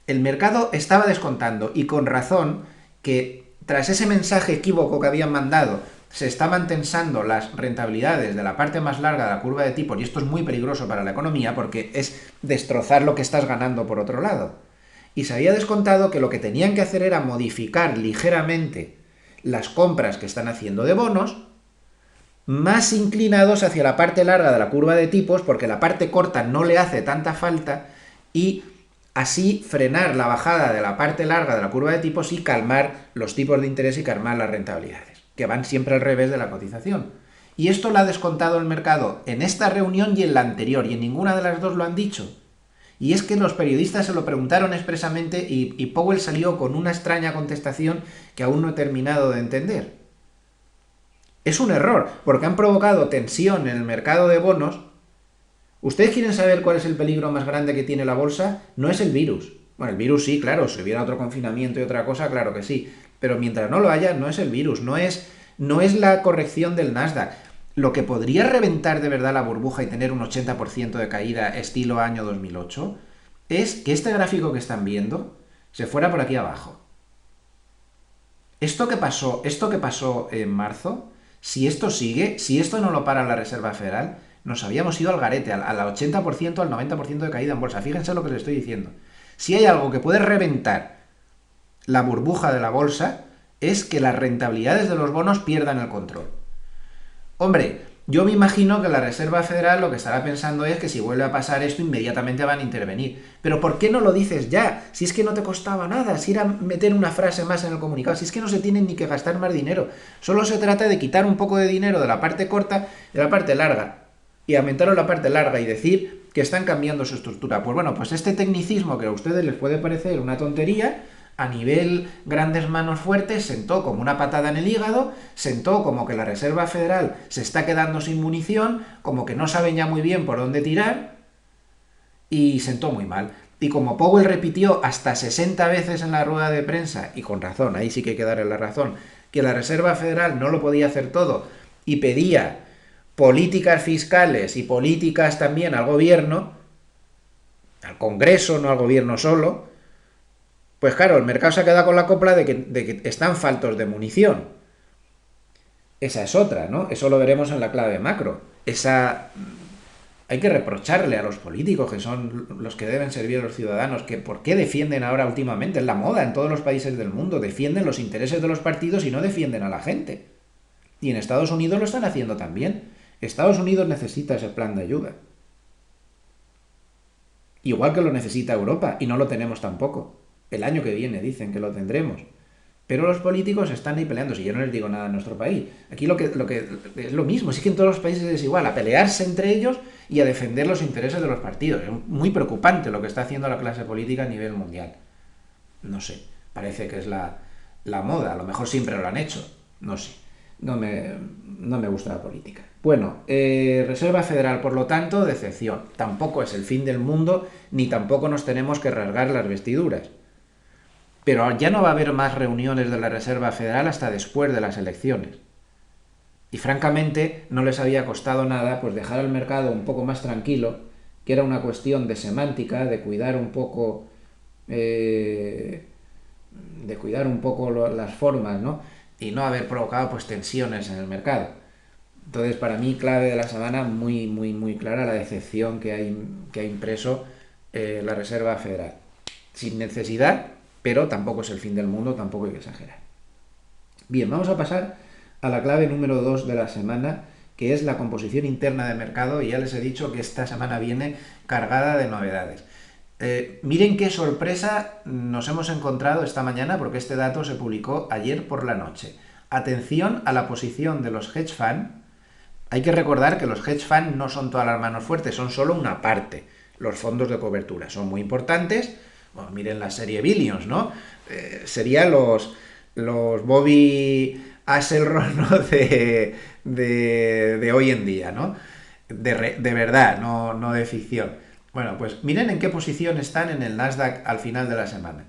El mercado estaba descontando, y con razón, que tras ese mensaje equívoco que habían mandado, se estaban tensando las rentabilidades de la parte más larga de la curva de tipos, y esto es muy peligroso para la economía porque es destrozar lo que estás ganando por otro lado. Y se había descontado que lo que tenían que hacer era modificar ligeramente las compras que están haciendo de bonos, más inclinados hacia la parte larga de la curva de tipos, porque la parte corta no le hace tanta falta, y así frenar la bajada de la parte larga de la curva de tipos y calmar los tipos de interés y calmar las rentabilidades, que van siempre al revés de la cotización. Y esto lo ha descontado el mercado en esta reunión y en la anterior, y en ninguna de las dos lo han dicho. Y es que los periodistas se lo preguntaron expresamente y Powell salió con una extraña contestación que aún no he terminado de entender. Es un error, porque han provocado tensión en el mercado de bonos. ¿Ustedes quieren saber cuál es el peligro más grande que tiene la bolsa? No es el virus. Bueno, el virus sí, claro, si hubiera otro confinamiento y otra cosa, claro que sí. Pero mientras no lo haya, no es el virus, no es la corrección del Nasdaq. Lo que podría reventar de verdad la burbuja y tener un 80% de caída estilo año 2008 es que este gráfico que están viendo se fuera por aquí abajo. Esto que pasó en marzo, si esto sigue, si esto no lo para la Reserva Federal, nos habíamos ido al garete, al 80%, al 90% de caída en bolsa. Fíjense lo que les estoy diciendo. Si hay algo que puede reventar la burbuja de la bolsa, es que las rentabilidades de los bonos pierdan el control. Hombre, yo me imagino que la Reserva Federal lo que estará pensando es que si vuelve a pasar esto, inmediatamente van a intervenir. Pero ¿por qué no lo dices ya? Si es que no te costaba nada, si era meter una frase más en el comunicado, si es que no se tienen ni que gastar más dinero. Solo se trata de quitar un poco de dinero de la parte corta y de la parte larga. Y aumentaron la parte larga y decir que están cambiando su estructura. Pues bueno, pues este tecnicismo que a ustedes les puede parecer una tontería, a nivel grandes manos fuertes, sentó como una patada en el hígado, sentó como que la Reserva Federal se está quedando sin munición, como que no saben ya muy bien por dónde tirar, y sentó muy mal. Y como Powell repitió hasta 60 veces en la rueda de prensa, y con razón, ahí sí que hay que darle la razón, que la Reserva Federal no lo podía hacer todo, y pedía políticas fiscales y políticas también al gobierno, al Congreso, no al gobierno solo, pues claro, el mercado se ha quedado con la copla de que están faltos de munición. Esa es otra, ¿no? Eso lo veremos en la clave macro. Hay que reprocharle a los políticos, que son los que deben servir a los ciudadanos, que por qué defienden ahora últimamente, es la moda en todos los países del mundo, defienden los intereses de los partidos y no defienden a la gente. Y en Estados Unidos lo están haciendo también. Estados Unidos necesita ese plan de ayuda. Igual que lo necesita Europa, y no lo tenemos tampoco. El año que viene dicen que lo tendremos. Pero los políticos están ahí peleando. Si yo no les digo nada en nuestro país. Aquí lo que es lo mismo. Sí que en todos los países es igual. A pelearse entre ellos y a defender los intereses de los partidos. Es muy preocupante lo que está haciendo la clase política a nivel mundial. No sé. Parece que es la moda. A lo mejor siempre lo han hecho. No sé. No me gusta la política. Bueno, Reserva Federal, por lo tanto, decepción. Tampoco es el fin del mundo, ni tampoco nos tenemos que rasgar las vestiduras. Pero ya no va a haber más reuniones de la Reserva Federal hasta después de las elecciones. Y francamente no les había costado nada pues dejar al mercado un poco más tranquilo, que era una cuestión de semántica, de cuidar un poco las formas, ¿no? Y no haber provocado pues tensiones en el mercado. Entonces, para mí, clave de la semana, muy, muy, muy clara la decepción que ha impreso la Reserva Federal. Sin necesidad, pero tampoco es el fin del mundo, tampoco hay que exagerar. Bien, vamos a pasar a la clave número 2 de la semana, que es la composición interna de mercado, y ya les he dicho que esta semana viene cargada de novedades. Miren qué sorpresa nos hemos encontrado esta mañana, porque este dato se publicó ayer por la noche. Atención a la posición de los hedge funds. Hay que recordar que los hedge funds no son todas las manos fuertes, son solo una parte. Los fondos de cobertura son muy importantes. Bueno, miren la serie Billions, ¿no? Serían los Bobby Axelrod, ¿no? de hoy en día, ¿no? De verdad, no de ficción. Bueno, pues miren en qué posición están en el Nasdaq al final de la semana.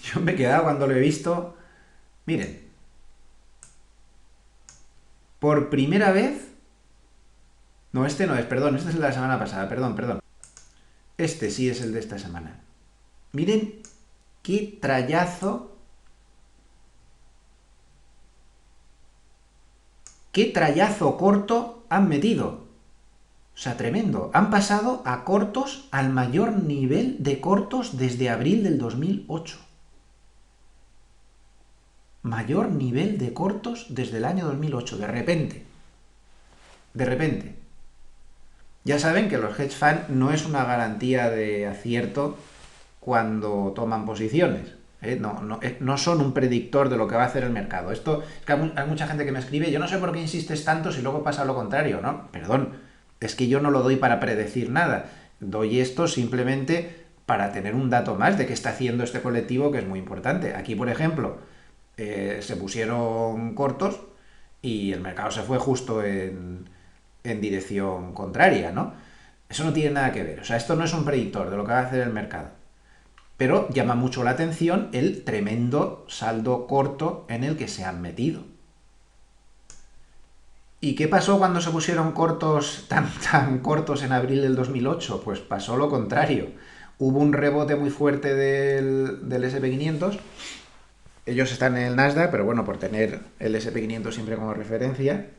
Yo me he quedado cuando lo he visto. Miren, por primera vez. No, este no es, perdón, este es el de la semana pasada, perdón. Este sí es el de esta semana. Miren qué trayazo. Qué trayazo corto han metido. O sea, tremendo. Han pasado a cortos al mayor nivel de cortos desde abril del 2008. Mayor nivel de cortos desde el año 2008. De repente. Ya saben que los hedge funds no es una garantía de acierto cuando toman posiciones. No son un predictor de lo que va a hacer el mercado. Esto, es que hay mucha gente que me escribe, yo no sé por qué insistes tanto si luego pasa lo contrario, ¿no? Perdón, es que yo no lo doy para predecir nada. doy esto simplemente para tener un dato más de qué está haciendo este colectivo, que es muy importante. Aquí, por ejemplo, se pusieron cortos y el mercado se fue justo en dirección contraria, ¿no? Eso no tiene nada que ver. O sea, esto no es un predictor de lo que va a hacer el mercado. Pero llama mucho la atención el tremendo saldo corto en el que se han metido. ¿Y qué pasó cuando se pusieron cortos, tan cortos en abril del 2008? Pues pasó lo contrario. Hubo un rebote muy fuerte del SP500. Ellos están en el Nasdaq, pero bueno, por tener el SP500 siempre como referencia.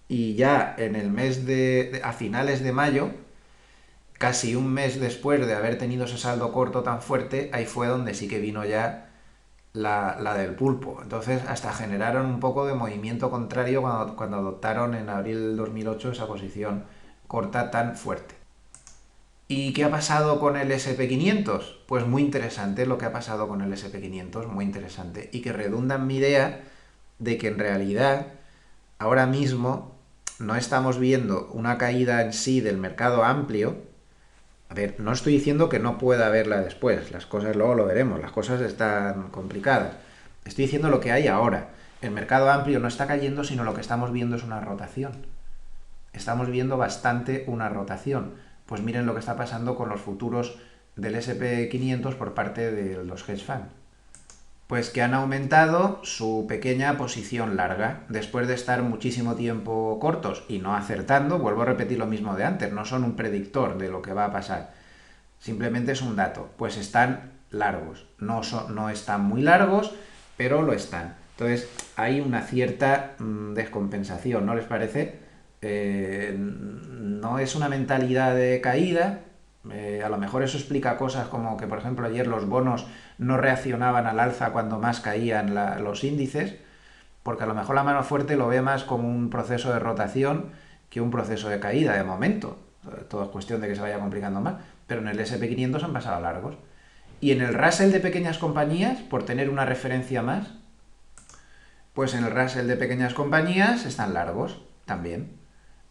Y ya en el mes a finales de mayo, casi un mes después de haber tenido ese saldo corto tan fuerte, ahí fue donde sí que vino ya la del pulpo. Entonces hasta generaron un poco de movimiento contrario cuando adoptaron en abril del 2008 esa posición corta tan fuerte. ¿Y qué ha pasado con el SP500? Pues muy interesante lo que ha pasado con el SP500, muy interesante. Y que redunda en mi idea de que en realidad ahora mismo no estamos viendo una caída en sí del mercado amplio. A ver, no estoy diciendo que no pueda haberla después, las cosas luego lo veremos, las cosas están complicadas. Estoy diciendo lo que hay ahora. El mercado amplio no está cayendo, sino lo que estamos viendo es una rotación. Estamos viendo bastante una rotación. Pues miren lo que está pasando con los futuros del SP500 por parte de los hedge funds. Pues que han aumentado su pequeña posición larga. Después de estar muchísimo tiempo cortos y no acertando, vuelvo a repetir lo mismo de antes, no son un predictor de lo que va a pasar. Simplemente es un dato. Pues están largos. No están muy largos, pero lo están. Entonces hay una cierta descompensación, ¿no les parece? No es una mentalidad de caída. A lo mejor eso explica cosas como que, por ejemplo, ayer los bonos no reaccionaban al alza cuando más caían los índices, porque a lo mejor la mano fuerte lo ve más como un proceso de rotación que un proceso de caída de momento. Todo es cuestión de que se vaya complicando más. Pero en el SP500 han pasado largos. Y en el Russell de pequeñas compañías, por tener una referencia más, pues en el Russell de pequeñas compañías están largos también.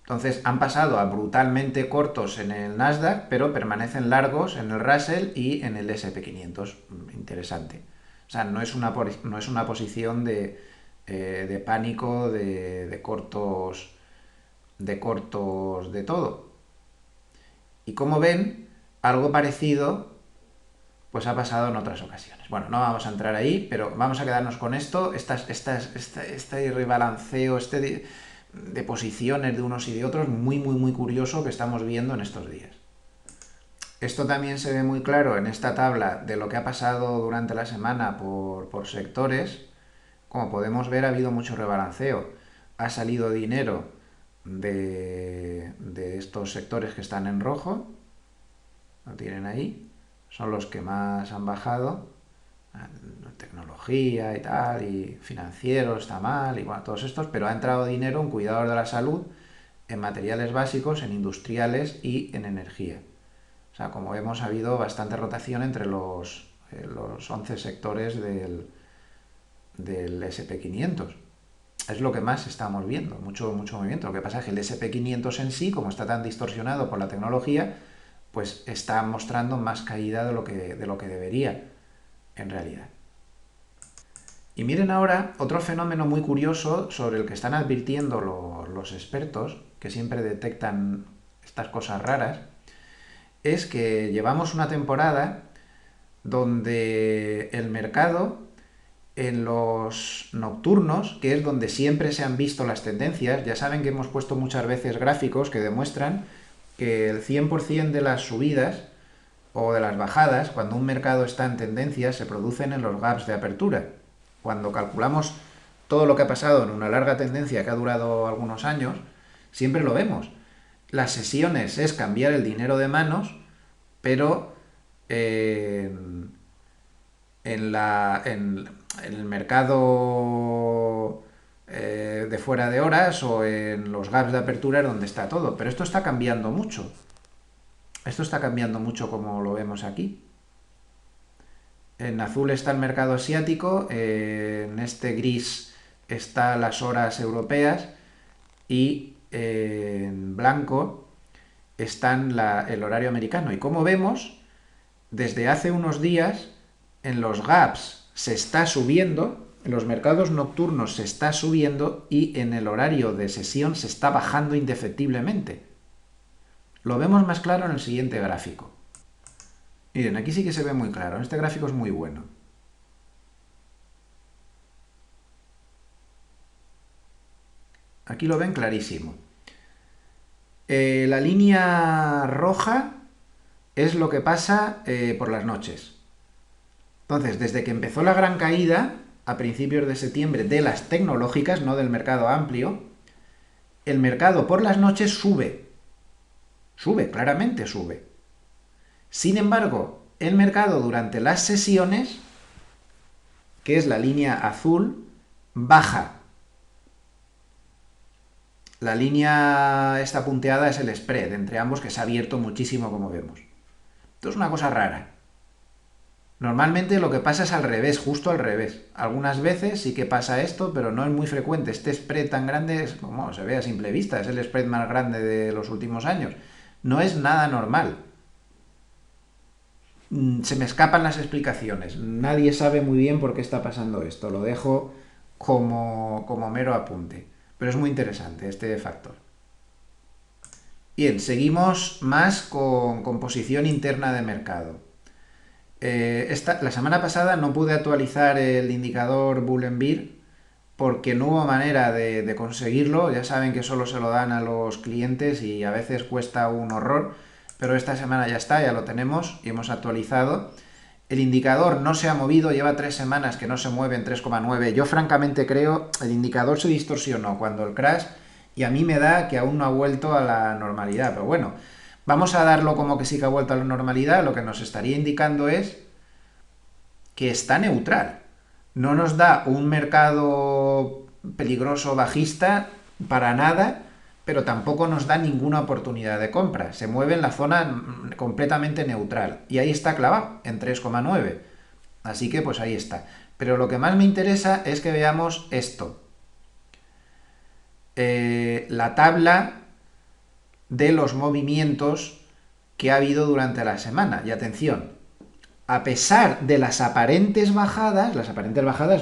Entonces han pasado a brutalmente cortos en el Nasdaq, pero permanecen largos en el Russell y en el SP500. Interesante. O sea, no es una posición de pánico, de cortos de todo. Y como ven, algo parecido pues ha pasado en otras ocasiones. Bueno, no vamos a entrar ahí, pero vamos a quedarnos con esto, este rebalanceo, de posiciones de unos y de otros, muy curioso que estamos viendo en estos días. Esto también se ve muy claro en esta tabla de lo que ha pasado durante la semana por sectores. Como podemos ver, ha habido mucho rebalanceo. Ha salido dinero de estos sectores que están en rojo, lo tienen ahí, son los que más han bajado. Tecnología y tal, y financiero está mal, y bueno, todos estos, pero ha entrado dinero en cuidadores de la salud, en materiales básicos, en industriales y en energía. O sea, como vemos, ha habido bastante rotación entre los 11 sectores del SP500. Es lo que más estamos viendo, mucho movimiento. Lo que pasa es que el SP500 en sí, como está tan distorsionado por la tecnología, pues está mostrando más caída de lo que debería, en realidad. Y miren ahora otro fenómeno muy curioso sobre el que están advirtiendo los expertos, que siempre detectan estas cosas raras, es que llevamos una temporada donde el mercado en los nocturnos, que es donde siempre se han visto las tendencias, ya saben que hemos puesto muchas veces gráficos que demuestran que el 100% de las subidas o de las bajadas, cuando un mercado está en tendencia, se producen en los gaps de apertura. Cuando calculamos todo lo que ha pasado en una larga tendencia que ha durado algunos años, siempre lo vemos. Las sesiones es cambiar el dinero de manos, pero en el mercado de fuera de horas o en los gaps de apertura es donde está todo. Pero esto está cambiando mucho. Esto está cambiando mucho como lo vemos aquí. En azul está el mercado asiático, en este gris están las horas europeas y en blanco está en el horario americano. Y como vemos, desde hace unos días en los gaps se está subiendo, en los mercados nocturnos se está subiendo y en el horario de sesión se está bajando indefectiblemente. Lo vemos más claro en el siguiente gráfico. Miren, aquí sí que se ve muy claro. Este gráfico es muy bueno. Aquí lo ven clarísimo. La línea roja es lo que pasa por las noches. Entonces, desde que empezó la gran caída, a principios de septiembre, de las tecnológicas, no del mercado amplio, el mercado por las noches sube. Sube, claramente sube. Sin embargo, el mercado durante las sesiones, que es la línea azul, baja. La línea esta punteada es el spread entre ambos, que se ha abierto muchísimo, como vemos. Esto es una cosa rara. Normalmente lo que pasa es al revés, justo al revés. Algunas veces sí que pasa esto, pero no es muy frecuente. Este spread tan grande es como se ve a simple vista, es el spread más grande de los últimos años. No es nada normal. Se me escapan las explicaciones. Nadie sabe muy bien por qué está pasando esto. Lo dejo como mero apunte. Pero es muy interesante este factor. Bien, seguimos más con composición interna de mercado. La semana pasada no pude actualizar el indicador Bull and Bear porque no hubo manera de conseguirlo. Ya saben que solo se lo dan a los clientes y a veces cuesta un horror, pero esta semana ya está, ya lo tenemos y hemos actualizado. El indicador no se ha movido, lleva 3 semanas que no se mueve en 3,9. Yo francamente creo, el indicador se distorsionó cuando el crash y a mí me da que aún no ha vuelto a la normalidad. Pero bueno, vamos a darlo como que sí que ha vuelto a la normalidad. Lo que nos estaría indicando es que está neutral. No nos da un mercado peligroso bajista para nada, pero tampoco nos da ninguna oportunidad de compra. Se mueve en la zona completamente neutral. Y ahí está clavado, en 3,9. Así que pues ahí está. Pero lo que más me interesa es que veamos esto. La tabla de los movimientos que ha habido durante la semana. Y atención, a pesar de las aparentes bajadas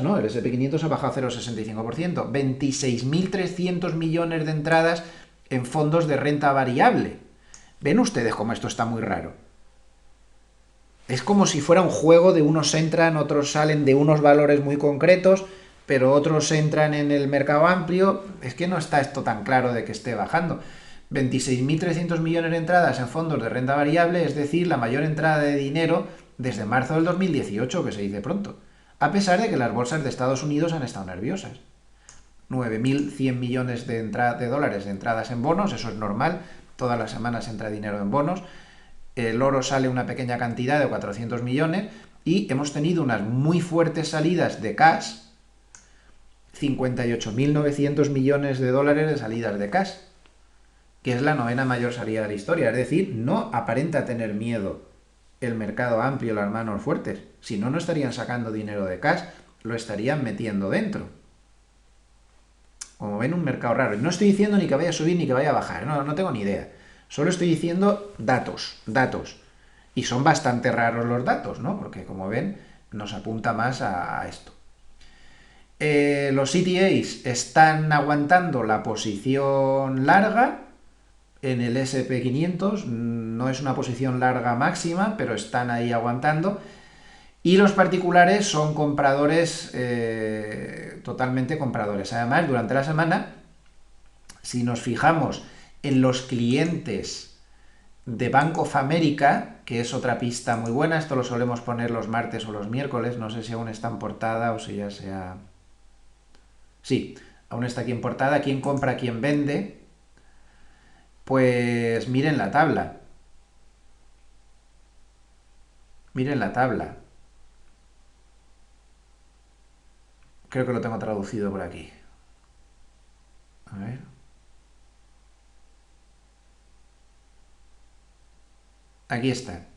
no, el S&P 500 ha bajado 0,65%, 26.300 millones de entradas en fondos de renta variable. ¿Ven ustedes cómo esto está muy raro? Es como si fuera un juego de unos entran, otros salen de unos valores muy concretos, pero otros entran en el mercado amplio. Es que no está esto tan claro de que esté bajando. 26.300 millones de entradas en fondos de renta variable, es decir, la mayor entrada de dinero desde marzo del 2018, que se dice pronto, a pesar de que las bolsas de Estados Unidos han estado nerviosas. 9.100 millones de dólares de entradas en bonos, eso es normal, todas las semanas entra dinero en bonos, el oro sale una pequeña cantidad de 400 millones y hemos tenido unas muy fuertes salidas de cash, 58.900 millones de dólares de salidas de cash, que es la novena mayor salida de la historia, es decir, no aparenta tener miedo el mercado amplio, las manos fuertes. Si no, no estarían sacando dinero de cash, lo estarían metiendo dentro. Como ven, un mercado raro. No estoy diciendo ni que vaya a subir ni que vaya a bajar, no tengo ni idea. Solo estoy diciendo datos. Y son bastante raros los datos, ¿no? Porque como ven, nos apunta más a esto. Los CTAs están aguantando la posición larga en el S&P 500, no es una posición larga máxima, pero están ahí aguantando. Y los particulares son compradores, totalmente compradores. Además, durante la semana, si nos fijamos en los clientes de Bank of America, que es otra pista muy buena, esto lo solemos poner los martes o los miércoles, no sé si aún está en portada o si ya sea... Sí, aún está aquí en portada, quién compra, quién vende. Pues miren la tabla. Miren la tabla. Creo que lo tengo traducido por aquí. A ver. Aquí está.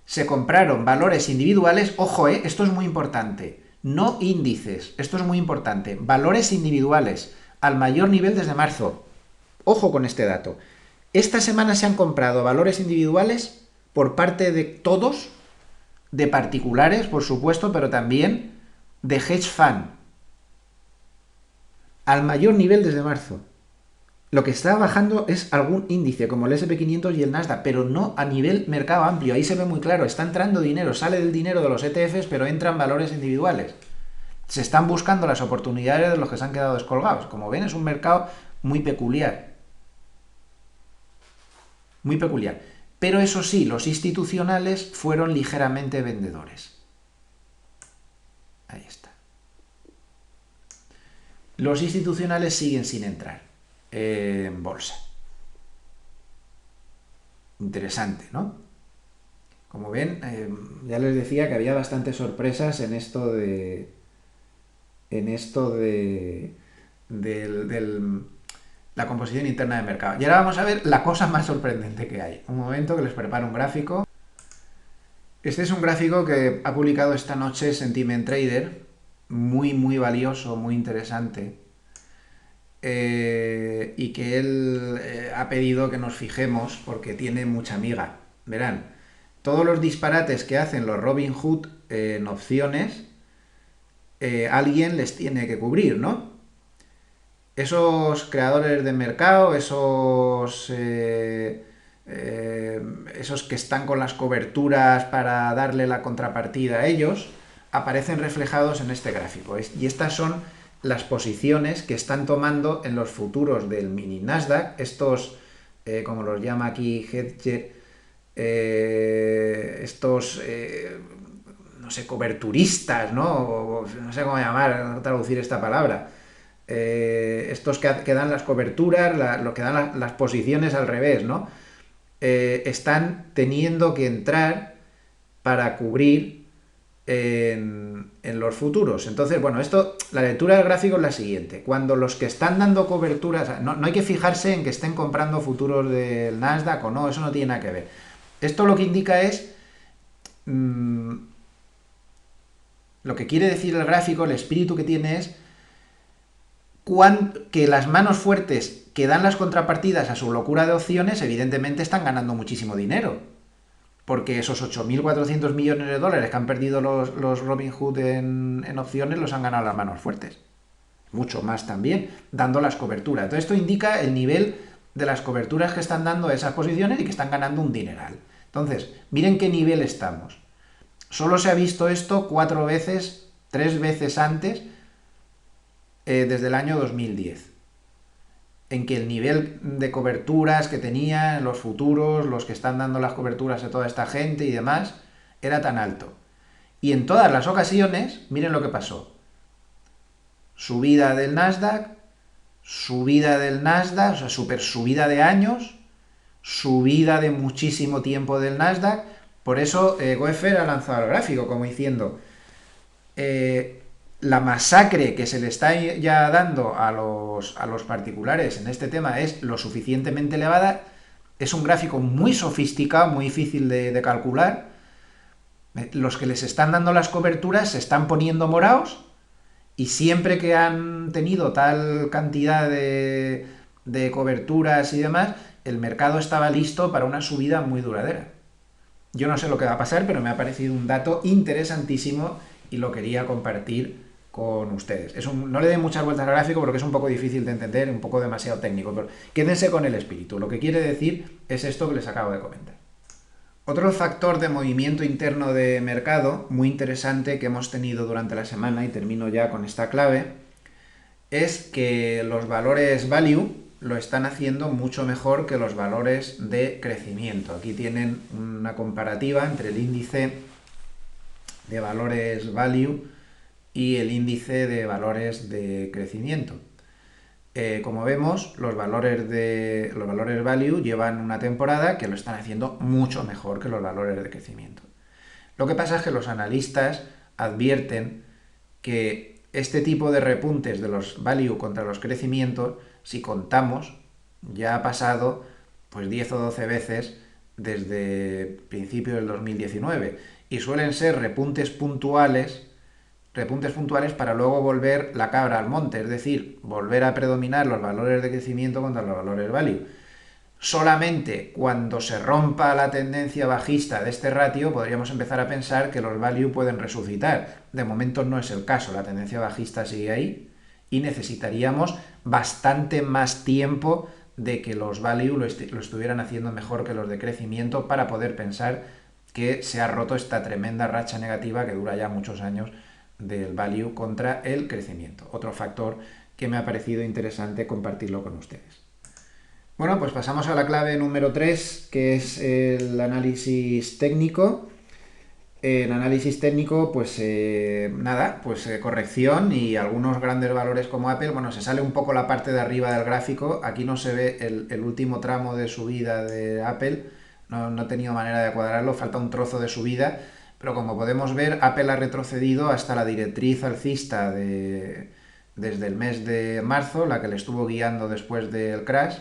Se compraron valores individuales. Ojo, esto es muy importante. No índices. Esto es muy importante. Valores individuales al mayor nivel desde marzo. Ojo con este dato. Esta semana se han comprado valores individuales por parte de todos, de particulares, por supuesto, pero también de hedge fund, al mayor nivel desde marzo. Lo que está bajando es algún índice, como el SP500 y el Nasdaq, pero no a nivel mercado amplio. Ahí se ve muy claro, está entrando dinero, sale del dinero de los ETFs, pero entran valores individuales. Se están buscando las oportunidades de los que se han quedado descolgados. Como ven, es un mercado muy peculiar. Muy peculiar. Pero eso sí, los institucionales fueron ligeramente vendedores. Ahí está. Los institucionales siguen sin entrar en bolsa. Interesante, ¿no? Como ven, ya les decía que había bastantes sorpresas en esto de... En esto de... la composición interna de mercado. Y ahora vamos a ver la cosa más sorprendente que hay. Un momento que les preparo un gráfico. Este es un gráfico que ha publicado esta noche Sentiment Trader. Muy valioso, muy interesante. Y que él ha pedido que nos fijemos porque tiene mucha miga. Verán, todos los disparates que hacen los Robinhood en opciones, alguien les tiene que cubrir, ¿no? Esos creadores de mercado, esos que están con las coberturas para darle la contrapartida a ellos, aparecen reflejados en este gráfico. Y estas son las posiciones que están tomando en los futuros del mini Nasdaq, estos, como los llama aquí Hedger, no sé, coberturistas, ¿no? No sé cómo llamar, traducir esta palabra. Estos que dan las coberturas, los que dan las posiciones al revés, ¿no? Están teniendo que entrar para cubrir en los futuros. Entonces, bueno, la lectura del gráfico es la siguiente. Cuando los que están dando coberturas, no hay que fijarse en que estén comprando futuros del Nasdaq o no, eso no tiene nada que ver. Esto lo que indica es lo que quiere decir el gráfico, el espíritu que tiene es que las manos fuertes que dan las contrapartidas a su locura de opciones, evidentemente están ganando muchísimo dinero. Porque esos 8.400 millones de dólares que han perdido los Robinhood en opciones los han ganado las manos fuertes. Mucho más también, dando las coberturas. Entonces esto indica el nivel de las coberturas que están dando a esas posiciones y que están ganando un dineral. Entonces, miren qué nivel estamos. Solo se ha visto esto 4 veces, 3 veces antes, desde el año 2010, en que el nivel de coberturas que tenían los futuros, los que están dando las coberturas a toda esta gente y demás, era tan alto. Y en todas las ocasiones, miren lo que pasó. Subida del Nasdaq, o sea, super subida de años, subida de muchísimo tiempo del Nasdaq. Por eso Goefer ha lanzado el gráfico, como diciendo, la masacre que se le está ya dando a los particulares en este tema es lo suficientemente elevada. Es un gráfico muy sofisticado, muy difícil de calcular. Los que les están dando las coberturas se están poniendo morados y siempre que han tenido tal cantidad de coberturas y demás, el mercado estaba listo para una subida muy duradera. Yo no sé lo que va a pasar, pero me ha parecido un dato interesantísimo y lo quería compartir con ustedes. No le den muchas vueltas al gráfico porque es un poco difícil de entender, un poco demasiado técnico, pero quédense con el espíritu. Lo que quiere decir es esto que les acabo de comentar. Otro factor de movimiento interno de mercado muy interesante que hemos tenido durante la semana, y termino ya con esta clave, es que los valores value lo están haciendo mucho mejor que los valores de crecimiento. Aquí tienen una comparativa entre el índice de valores value y el índice de valores de crecimiento. Como vemos, los valores value llevan una temporada que lo están haciendo mucho mejor que los valores de crecimiento. Lo que pasa es que los analistas advierten que este tipo de repuntes de los value contra los crecimientos, si contamos, ya ha pasado pues 10 o 12 veces desde principios del 2019 y suelen ser repuntes puntuales para luego volver la cabra al monte, es decir, volver a predominar los valores de crecimiento contra los valores value. Solamente cuando se rompa la tendencia bajista de este ratio podríamos empezar a pensar que los value pueden resucitar. De momento no es el caso, la tendencia bajista sigue ahí y necesitaríamos bastante más tiempo de que los value lo estuvieran haciendo mejor que los de crecimiento para poder pensar que se ha roto esta tremenda racha negativa que dura ya muchos años del value contra el crecimiento. Otro factor que me ha parecido interesante compartirlo con ustedes. Bueno, pues pasamos a la clave número 3, que es el análisis técnico. En análisis técnico, pues nada, pues corrección y algunos grandes valores como Apple. Bueno, se sale un poco la parte de arriba del gráfico. Aquí no se ve el último tramo de subida de Apple. No he tenido manera de cuadrarlo, falta un trozo de subida. Pero como podemos ver, Apple ha retrocedido hasta la directriz alcista desde el mes de marzo, la que le estuvo guiando después del crash,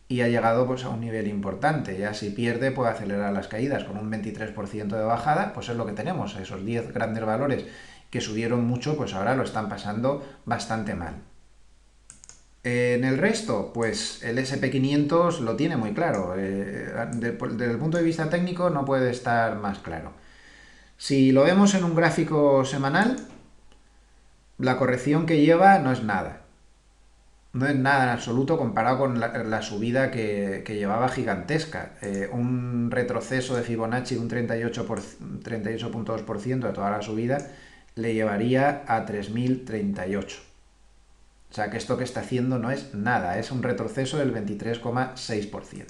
y ha llegado pues a un nivel importante. Ya si pierde puede acelerar las caídas con un 23% de bajada, pues es lo que tenemos. Esos 10 grandes valores que subieron mucho, pues ahora lo están pasando bastante mal. En el resto, pues el SP500 lo tiene muy claro. Desde el punto de vista técnico no puede estar más claro. Si lo vemos en un gráfico semanal, la corrección que lleva no es nada. No es nada en absoluto comparado con la subida que llevaba gigantesca. Un retroceso de Fibonacci de un 38,2% de toda la subida le llevaría a 3038. O sea que esto que está haciendo no es nada, es un retroceso del 23,6%.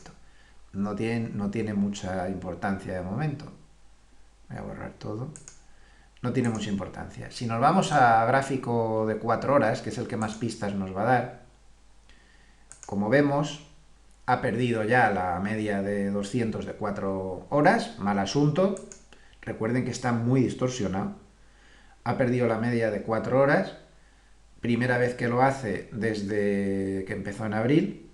No tiene mucha importancia de momento. Voy a borrar todo. No tiene mucha importancia. Si nos vamos a gráfico de 4 horas, que es el que más pistas nos va a dar, como vemos, ha perdido ya la media de 200 de 4 horas, mal asunto. Recuerden que está muy distorsionado. Ha perdido la media de 4 horas, primera vez que lo hace desde que empezó en abril.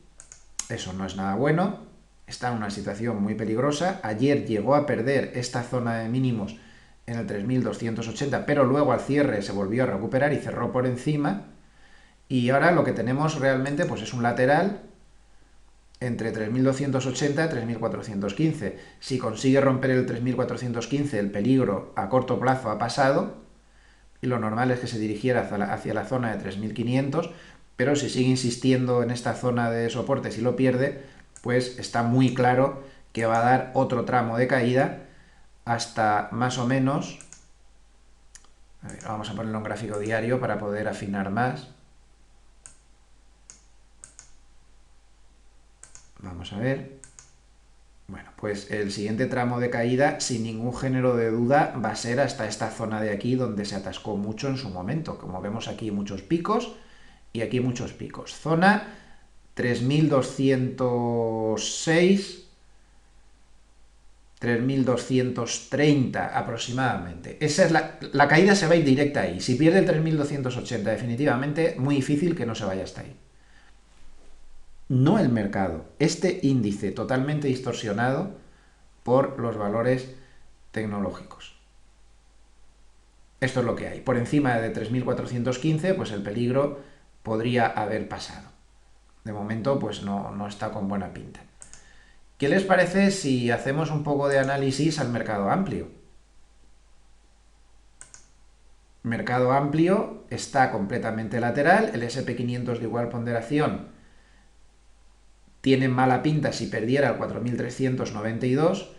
Eso no es nada bueno. Está en una situación muy peligrosa. Ayer llegó a perder esta zona de mínimos en el 3280, pero luego al cierre se volvió a recuperar y cerró por encima. Y ahora lo que tenemos realmente pues es un lateral entre 3280 y 3415. Si consigue romper el 3415, el peligro a corto plazo ha pasado y lo normal es que se dirigiera hacia la zona de 3500, pero si sigue insistiendo en esta zona de soporte, si lo pierde, pues está muy claro que va a dar otro tramo de caída hasta más o menos, a ver, vamos a ponerlo en gráfico diario para poder afinar más. Vamos a ver. Bueno, pues el siguiente tramo de caída, sin ningún género de duda, va a ser hasta esta zona de aquí donde se atascó mucho en su momento. Como vemos aquí muchos picos y aquí muchos picos. Zona 3206, 3230 aproximadamente. Esa es la caída, se va a ir directa ahí. Si pierde el 3280 definitivamente, muy difícil que no se vaya hasta ahí. No el mercado, este índice totalmente distorsionado por los valores tecnológicos. Esto es lo que hay. Por encima de 3415, pues el peligro podría haber pasado. De momento, pues no está con buena pinta. ¿Qué les parece si hacemos un poco de análisis al mercado amplio? Mercado amplio está completamente lateral, el SP500 de igual ponderación tiene mala pinta si perdiera el 4392.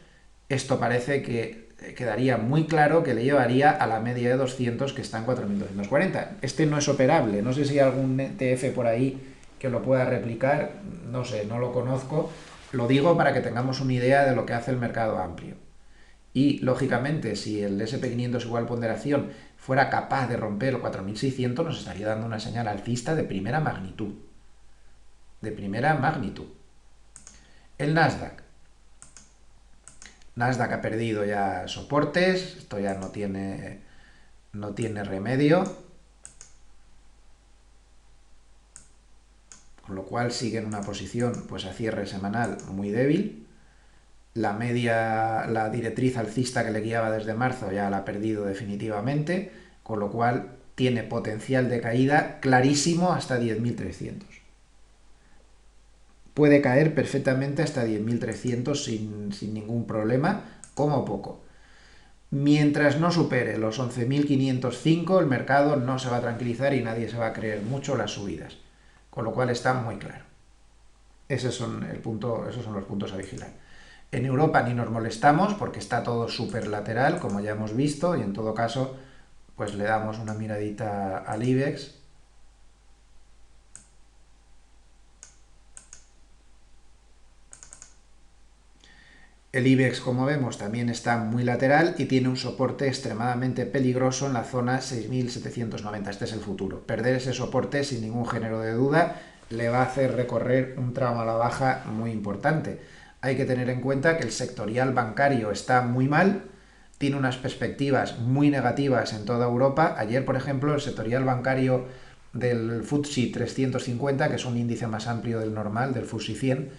Esto parece que quedaría muy claro que le llevaría a la media de 200 que está en 4240. Este no es operable, no sé si hay algún ETF por ahí que lo pueda replicar, no sé, no lo conozco. Lo digo para que tengamos una idea de lo que hace el mercado amplio. Y, lógicamente, si el SP500 igual ponderación fuera capaz de romper el 4600, nos estaría dando una señal alcista de primera magnitud. De primera magnitud. El Nasdaq. Nasdaq ha perdido ya soportes, esto ya no tiene remedio, con lo cual sigue en una posición pues a cierre semanal muy débil. La media, la directriz alcista que le guiaba desde marzo ya la ha perdido definitivamente, con lo cual tiene potencial de caída clarísimo hasta 10.300. puede caer perfectamente hasta 10.300 sin ningún problema, como poco. Mientras no supere los 11.505, el mercado no se va a tranquilizar y nadie se va a creer mucho las subidas. Con lo cual está muy claro. Esos son los puntos a vigilar. En Europa ni nos molestamos porque está todo súper lateral, como ya hemos visto, y en todo caso, pues le damos una miradita al IBEX. El IBEX, como vemos, también está muy lateral y tiene un soporte extremadamente peligroso en la zona 6.790. Este es el futuro. Perder ese soporte, sin ningún género de duda, le va a hacer recorrer un tramo a la baja muy importante. Hay que tener en cuenta que el sectorial bancario está muy mal, tiene unas perspectivas muy negativas en toda Europa. Ayer, por ejemplo, el sectorial bancario del FTSE 350, que es un índice más amplio del normal, del FTSE 100,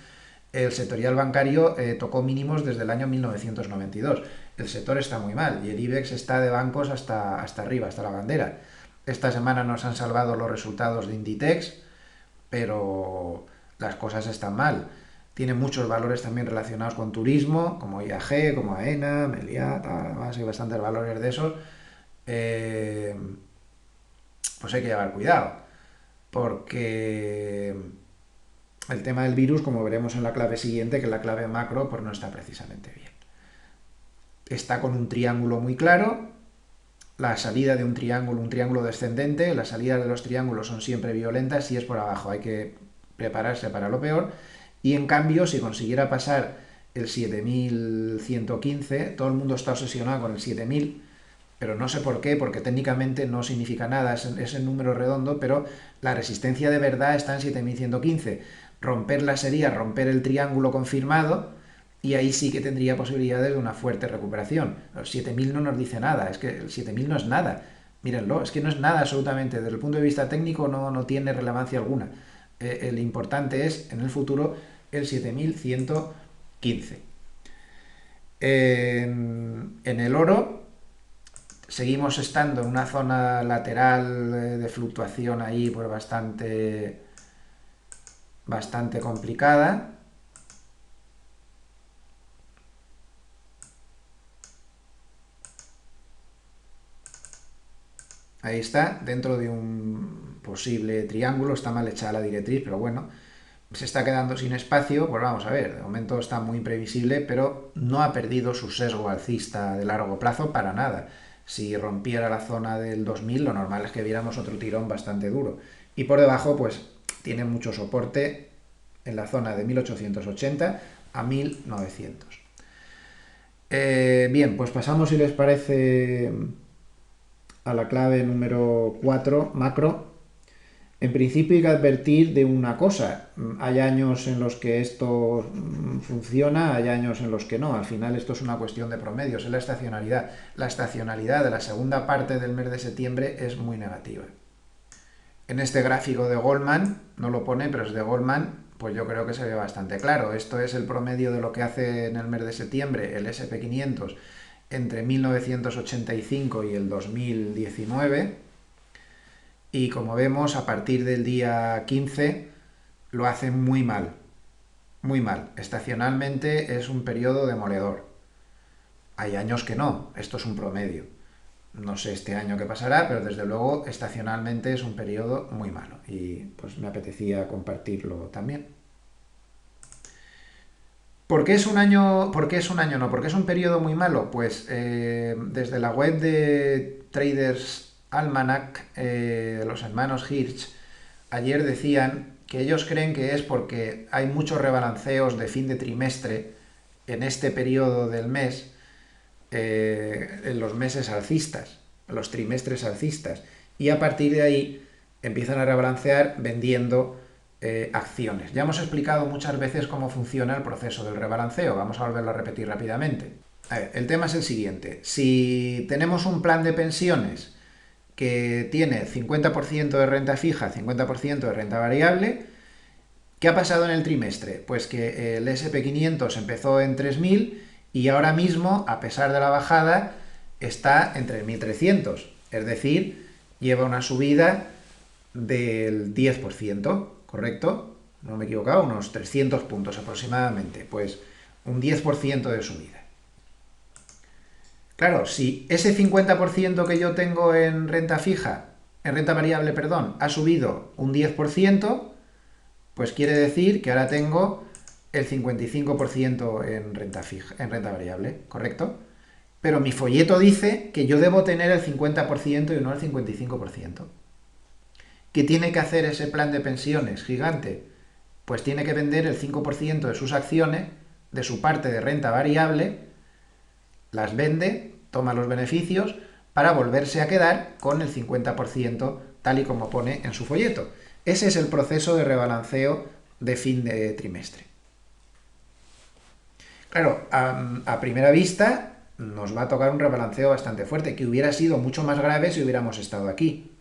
el sectorial bancario tocó mínimos desde el año 1992. El sector está muy mal y el IBEX está de bancos hasta arriba, hasta la bandera. Esta semana nos han salvado los resultados de Inditex, pero las cosas están mal. Tiene muchos valores también relacionados con turismo, como IAG, como AENA, Meliá, además hay bastantes valores de esos. Eh, pues hay que llevar cuidado, porque el tema del virus, como veremos en la clave siguiente, que la clave macro, pues no está precisamente bien. Está con un triángulo muy claro, la salida de un triángulo descendente, las salidas de los triángulos son siempre violentas, si es por abajo hay que prepararse para lo peor, y en cambio si consiguiera pasar el 7.115, todo el mundo está obsesionado con el 7.000, pero no sé por qué, porque técnicamente no significa nada, es el número redondo, pero la resistencia de verdad está en 7.115. Romperla sería romper el triángulo confirmado y ahí sí que tendría posibilidades de una fuerte recuperación. Los 7.000 no nos dice nada, es que el 7.000 no es nada. Mírenlo, es que no es nada absolutamente. Desde el punto de vista técnico no tiene relevancia alguna. El importante es, en el futuro, el 7.115. En el oro seguimos estando en una zona lateral de fluctuación ahí pues bastante complicada. Ahí está, dentro de un posible triángulo, está mal echada la directriz, pero bueno, se está quedando sin espacio, pues vamos a ver, de momento está muy imprevisible, pero no ha perdido su sesgo alcista de largo plazo para nada. Si rompiera la zona del 2000, lo normal es que viéramos otro tirón bastante duro. Y por debajo, pues tiene mucho soporte en la zona de 1880 a 1900. Bien, pues pasamos, si les parece, a la clave número 4, macro. En principio hay que advertir de una cosa. Hay años en los que esto funciona, hay años en los que no. Al final esto es una cuestión de promedios, es la estacionalidad. La estacionalidad de la segunda parte del mes de septiembre es muy negativa. En este gráfico de Goldman, no lo pone, pero es de Goldman, pues yo creo que se ve bastante claro. Esto es el promedio de lo que hace en el mes de septiembre el SP500 entre 1985 y el 2019. Y como vemos, a partir del día 15 lo hace muy mal. Muy mal. Estacionalmente es un periodo demoledor. Hay años que no. Esto es un promedio. No sé este año qué pasará, pero desde luego estacionalmente es un periodo muy malo. Y pues me apetecía compartirlo también. ¿Por qué es un año? ¿Por qué es un año no? ¿Por qué es un periodo muy malo? Pues desde la web de Traders Almanac, los hermanos Hirsch, ayer decían que ellos creen que es porque hay muchos rebalanceos de fin de trimestre en este periodo del mes, en los meses alcistas, los trimestres alcistas, y a partir de ahí empiezan a rebalancear vendiendo acciones. Ya hemos explicado muchas veces cómo funciona el proceso del rebalanceo, vamos a volverlo a repetir rápidamente. A ver, el tema es el siguiente: si tenemos un plan de pensiones que tiene 50% de renta fija, 50% de renta variable, ¿qué ha pasado en el trimestre? Pues que el SP500 empezó en 3.000 y ahora mismo, a pesar de la bajada, está en 3.300. Es decir, lleva una subida del 10%, ¿correcto? no me he equivocado, unos 300 puntos aproximadamente, pues un 10% de subida. Claro, si ese 50% que yo tengo en renta fija, en renta variable, perdón, ha subido un 10%, pues quiere decir que ahora tengo el 55% en renta fija, en renta variable, ¿correcto? Pero mi folleto dice que yo debo tener el 50% y no el 55%. ¿Qué tiene que hacer ese plan de pensiones gigante? Pues tiene que vender el 5% de sus acciones, de su parte de renta variable, las vende, toma los beneficios para volverse a quedar con el 50% tal y como pone en su folleto. Ese es el proceso de rebalanceo de fin de trimestre. Claro, a primera vista nos va a tocar un rebalanceo bastante fuerte, que hubiera sido mucho más grave si hubiéramos estado aquí.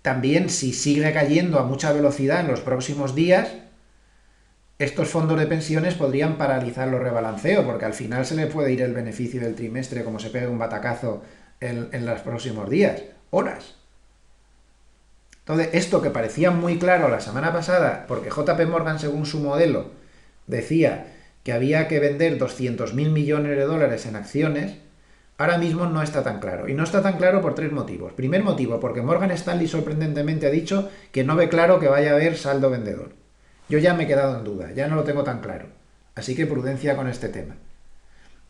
También, si sigue cayendo a mucha velocidad en los próximos días, estos fondos de pensiones podrían paralizar los rebalanceos, porque al final se le puede ir el beneficio del trimestre como se pegue un batacazo en los próximos días, horas. Entonces, esto que parecía muy claro la semana pasada, porque JP Morgan, según su modelo, decía que había que vender 200.000 millones de dólares en acciones, ahora mismo no está tan claro. Y no está tan claro por tres motivos. Primer motivo, porque Morgan Stanley sorprendentemente ha dicho que no ve claro que vaya a haber saldo vendedor. Yo ya me he quedado en duda, ya no lo tengo tan claro. Así que prudencia con este tema.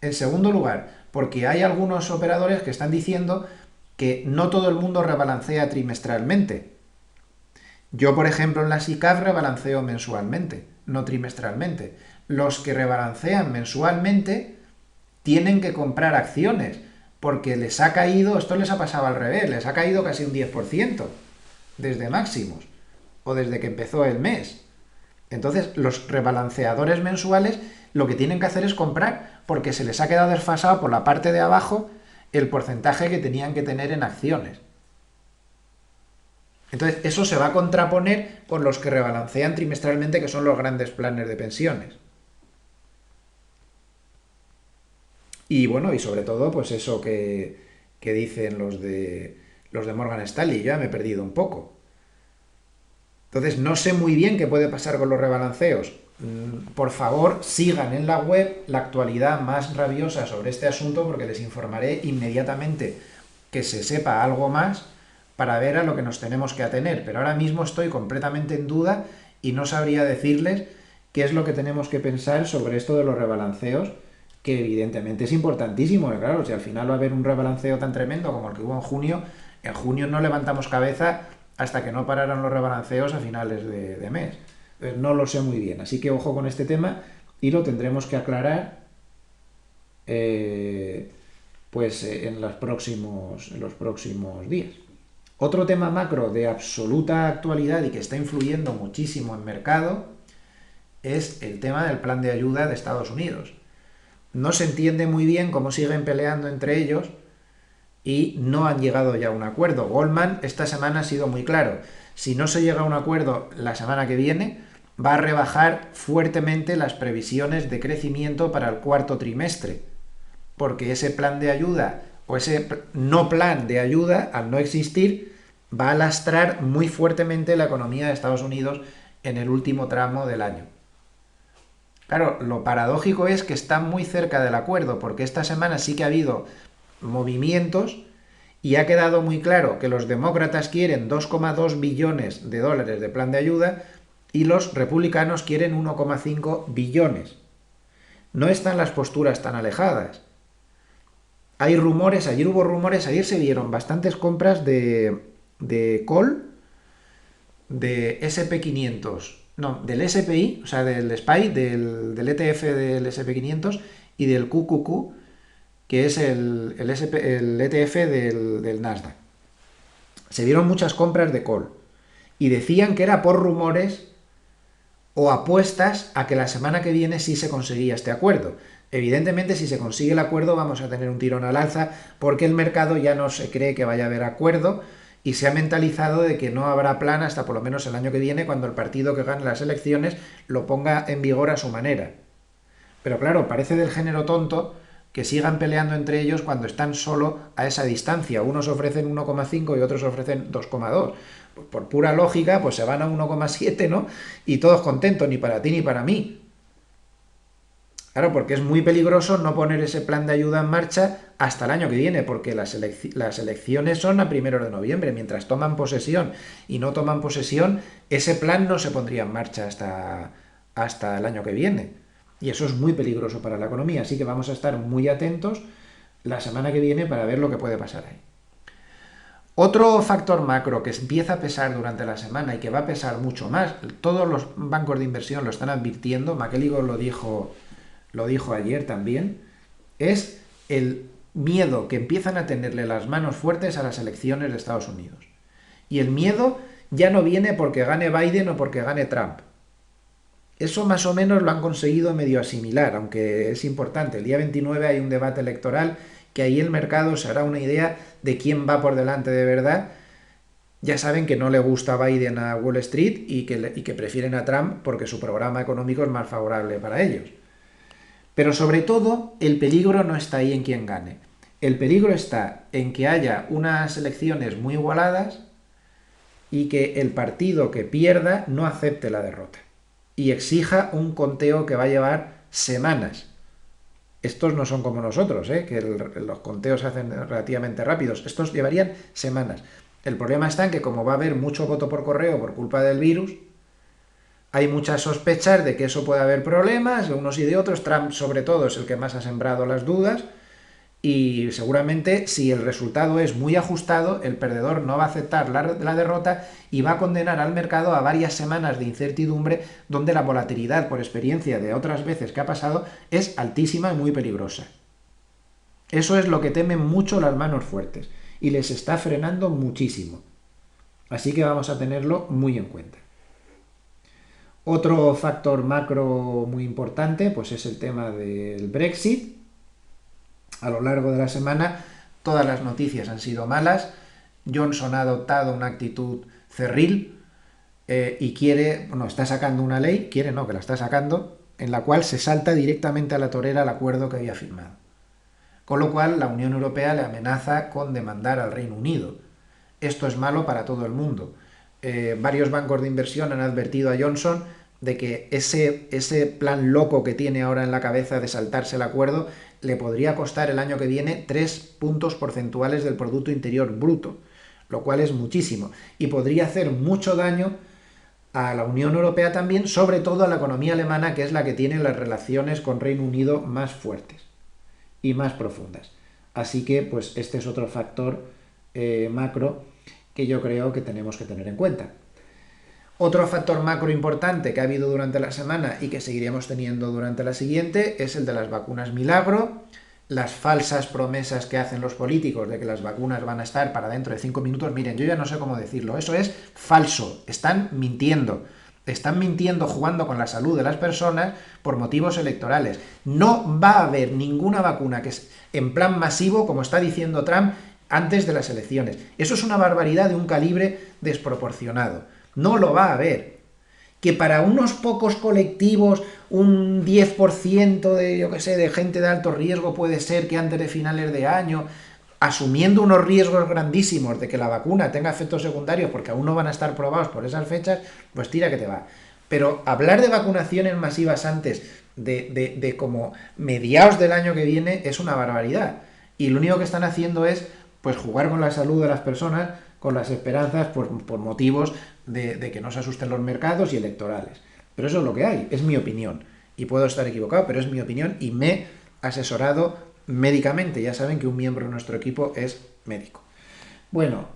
En segundo lugar, porque hay algunos operadores que están diciendo que no todo el mundo rebalancea trimestralmente. Yo, por ejemplo, en la SICAV rebalanceo mensualmente, no trimestralmente. Los que rebalancean mensualmente tienen que comprar acciones, porque les ha caído, esto les ha pasado al revés, les ha caído casi un 10% desde máximos, o desde que empezó el mes. Entonces, los rebalanceadores mensuales lo que tienen que hacer es comprar, porque se les ha quedado desfasado por la parte de abajo el porcentaje que tenían que tener en acciones. Entonces, eso se va a contraponer con los que rebalancean trimestralmente, que son los grandes planes de pensiones. Y bueno, y sobre todo, pues eso que dicen los de Morgan Stanley. Yo ya me he perdido un poco. Entonces, no sé muy bien qué puede pasar con los rebalanceos. Por favor, sigan en la web la actualidad más rabiosa sobre este asunto, porque les informaré inmediatamente que se sepa algo más para ver a lo que nos tenemos que atener. Pero ahora mismo estoy completamente en duda y no sabría decirles qué es lo que tenemos que pensar sobre esto de los rebalanceos, que evidentemente es importantísimo. Claro, si al final va a haber un rebalanceo tan tremendo como el que hubo en junio no levantamos cabeza hasta que no pararan los rebalanceos a finales de mes. Entonces, no lo sé muy bien, así que ojo con este tema y lo tendremos que aclarar en los próximos días. Otro tema macro de absoluta actualidad y que está influyendo muchísimo en mercado es el tema del plan de ayuda de Estados Unidos. No se entiende muy bien cómo siguen peleando entre ellos y no han llegado ya a un acuerdo. Goldman esta semana ha sido muy claro. Si no se llega a un acuerdo la semana que viene, va a rebajar fuertemente las previsiones de crecimiento para el cuarto trimestre, porque ese plan de ayuda o ese no plan de ayuda, al no existir, va a lastrar muy fuertemente la economía de Estados Unidos en el último tramo del año. Claro, lo paradójico es que están muy cerca del acuerdo, porque esta semana sí que ha habido movimientos y ha quedado muy claro que los demócratas quieren 2,2 billones de dólares de plan de ayuda y los republicanos quieren 1,5 billones. No están las posturas tan alejadas. Hay rumores, ayer hubo rumores, ayer se vieron bastantes compras de call, de SP500, no, del SPI, o sea, del SPY, del ETF del SP500 y del QQQ, que es el ETF del Nasdaq. Se vieron muchas compras de call y decían que era por rumores o apuestas a que la semana que viene sí se conseguía este acuerdo. Evidentemente, si se consigue el acuerdo, vamos a tener un tirón al alza, porque el mercado ya no se cree que vaya a haber acuerdo y se ha mentalizado de que no habrá plan hasta por lo menos el año que viene, cuando el partido que gane las elecciones lo ponga en vigor a su manera. Pero claro, parece del género tonto que sigan peleando entre ellos cuando están solo a esa distancia. Unos ofrecen 1,5 y otros ofrecen 2,2. Pues por pura lógica, pues se van a 1,7, ¿no? Y todos contentos, ni para ti ni para mí. Claro, porque es muy peligroso no poner ese plan de ayuda en marcha hasta el año que viene, porque las elecciones son a 1 de noviembre. Mientras toman posesión y no toman posesión, ese plan no se pondría en marcha hasta el año que viene. Y eso es muy peligroso para la economía, así que vamos a estar muy atentos la semana que viene para ver lo que puede pasar ahí. Otro factor macro que empieza a pesar durante la semana y que va a pesar mucho más, todos los bancos de inversión lo están advirtiendo, McElligor lo dijo ayer también, es el miedo que empiezan a tenerle las manos fuertes a las elecciones de Estados Unidos. Y el miedo ya no viene porque gane Biden o porque gane Trump. Eso más o menos lo han conseguido medio asimilar, aunque es importante. El día 29 hay un debate electoral que ahí el mercado se hará una idea de quién va por delante de verdad. Ya saben que no le gusta Biden a Wall Street y que prefieren a Trump porque su programa económico es más favorable para ellos. Pero sobre todo, el peligro no está ahí en quién gane. El peligro está en que haya unas elecciones muy igualadas y que el partido que pierda no acepte la derrota y exija un conteo que va a llevar semanas. Estos no son como nosotros, que los conteos se hacen relativamente rápidos. Estos llevarían semanas. El problema está en que como va a haber mucho voto por correo por culpa del virus, hay muchas sospechas de que eso puede haber problemas de unos y de otros. Trump, sobre todo, es el que más ha sembrado las dudas. Y seguramente, si el resultado es muy ajustado, el perdedor no va a aceptar la derrota y va a condenar al mercado a varias semanas de incertidumbre donde la volatilidad, por experiencia de otras veces que ha pasado, es altísima y muy peligrosa. Eso es lo que temen mucho las manos fuertes y les está frenando muchísimo. Así que vamos a tenerlo muy en cuenta. Otro factor macro muy importante pues es el tema del Brexit. A lo largo de la semana todas las noticias han sido malas. Johnson ha adoptado una actitud cerril y está sacando una ley, que la está sacando, en la cual se salta directamente a la torera el acuerdo que había firmado. Con lo cual la Unión Europea le amenaza con demandar al Reino Unido. Esto es malo para todo el mundo. Varios bancos de inversión han advertido a Johnson de que ese plan loco que tiene ahora en la cabeza de saltarse el acuerdo le podría costar el año que viene 3 puntos porcentuales del Producto Interior Bruto, lo cual es muchísimo, y podría hacer mucho daño a la Unión Europea también, sobre todo a la economía alemana, que es la que tiene las relaciones con Reino Unido más fuertes y más profundas. Así que, pues, este es otro factor macro que yo creo que tenemos que tener en cuenta. Otro factor macro importante que ha habido durante la semana y que seguiremos teniendo durante la siguiente es el de las vacunas milagro, las falsas promesas que hacen los políticos de que las vacunas van a estar para dentro de 5 minutos. Miren, yo ya no sé cómo decirlo, eso es falso, están mintiendo jugando con la salud de las personas por motivos electorales. No va a haber ninguna vacuna que es en plan masivo, como está diciendo Trump, antes de las elecciones. Eso es una barbaridad de un calibre desproporcionado. No lo va a haber. Que para unos pocos colectivos, un 10% de gente de alto riesgo puede ser que antes de finales de año, asumiendo unos riesgos grandísimos de que la vacuna tenga efectos secundarios porque aún no van a estar probados por esas fechas, pues tira que te va. Pero hablar de vacunaciones masivas antes de como mediados del año que viene es una barbaridad. Y lo único que están haciendo es pues jugar con la salud de las personas, con las esperanzas por motivos de que no se asusten los mercados y electorales. Pero eso es lo que hay, es mi opinión. Y puedo estar equivocado, pero es mi opinión y me he asesorado médicamente. Ya saben que un miembro de nuestro equipo es médico. Bueno,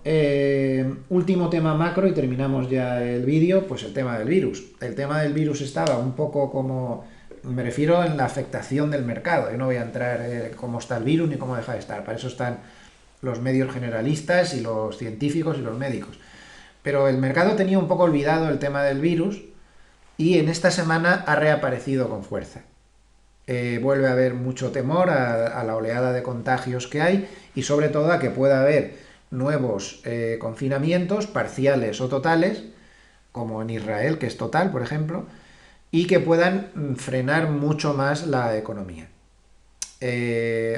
último tema macro y terminamos ya el vídeo, pues el tema del virus. El tema del virus estaba un poco como, me refiero en la afectación del mercado. Yo no voy a entrar cómo está el virus ni cómo deja de estar. Para eso están los medios generalistas y los científicos y los médicos. Pero el mercado tenía un poco olvidado el tema del virus y en esta semana ha reaparecido con fuerza. Vuelve a haber mucho temor a la oleada de contagios que hay y sobre todo a que pueda haber nuevos confinamientos parciales o totales, como en Israel, que es total, por ejemplo, y que puedan frenar mucho más la economía.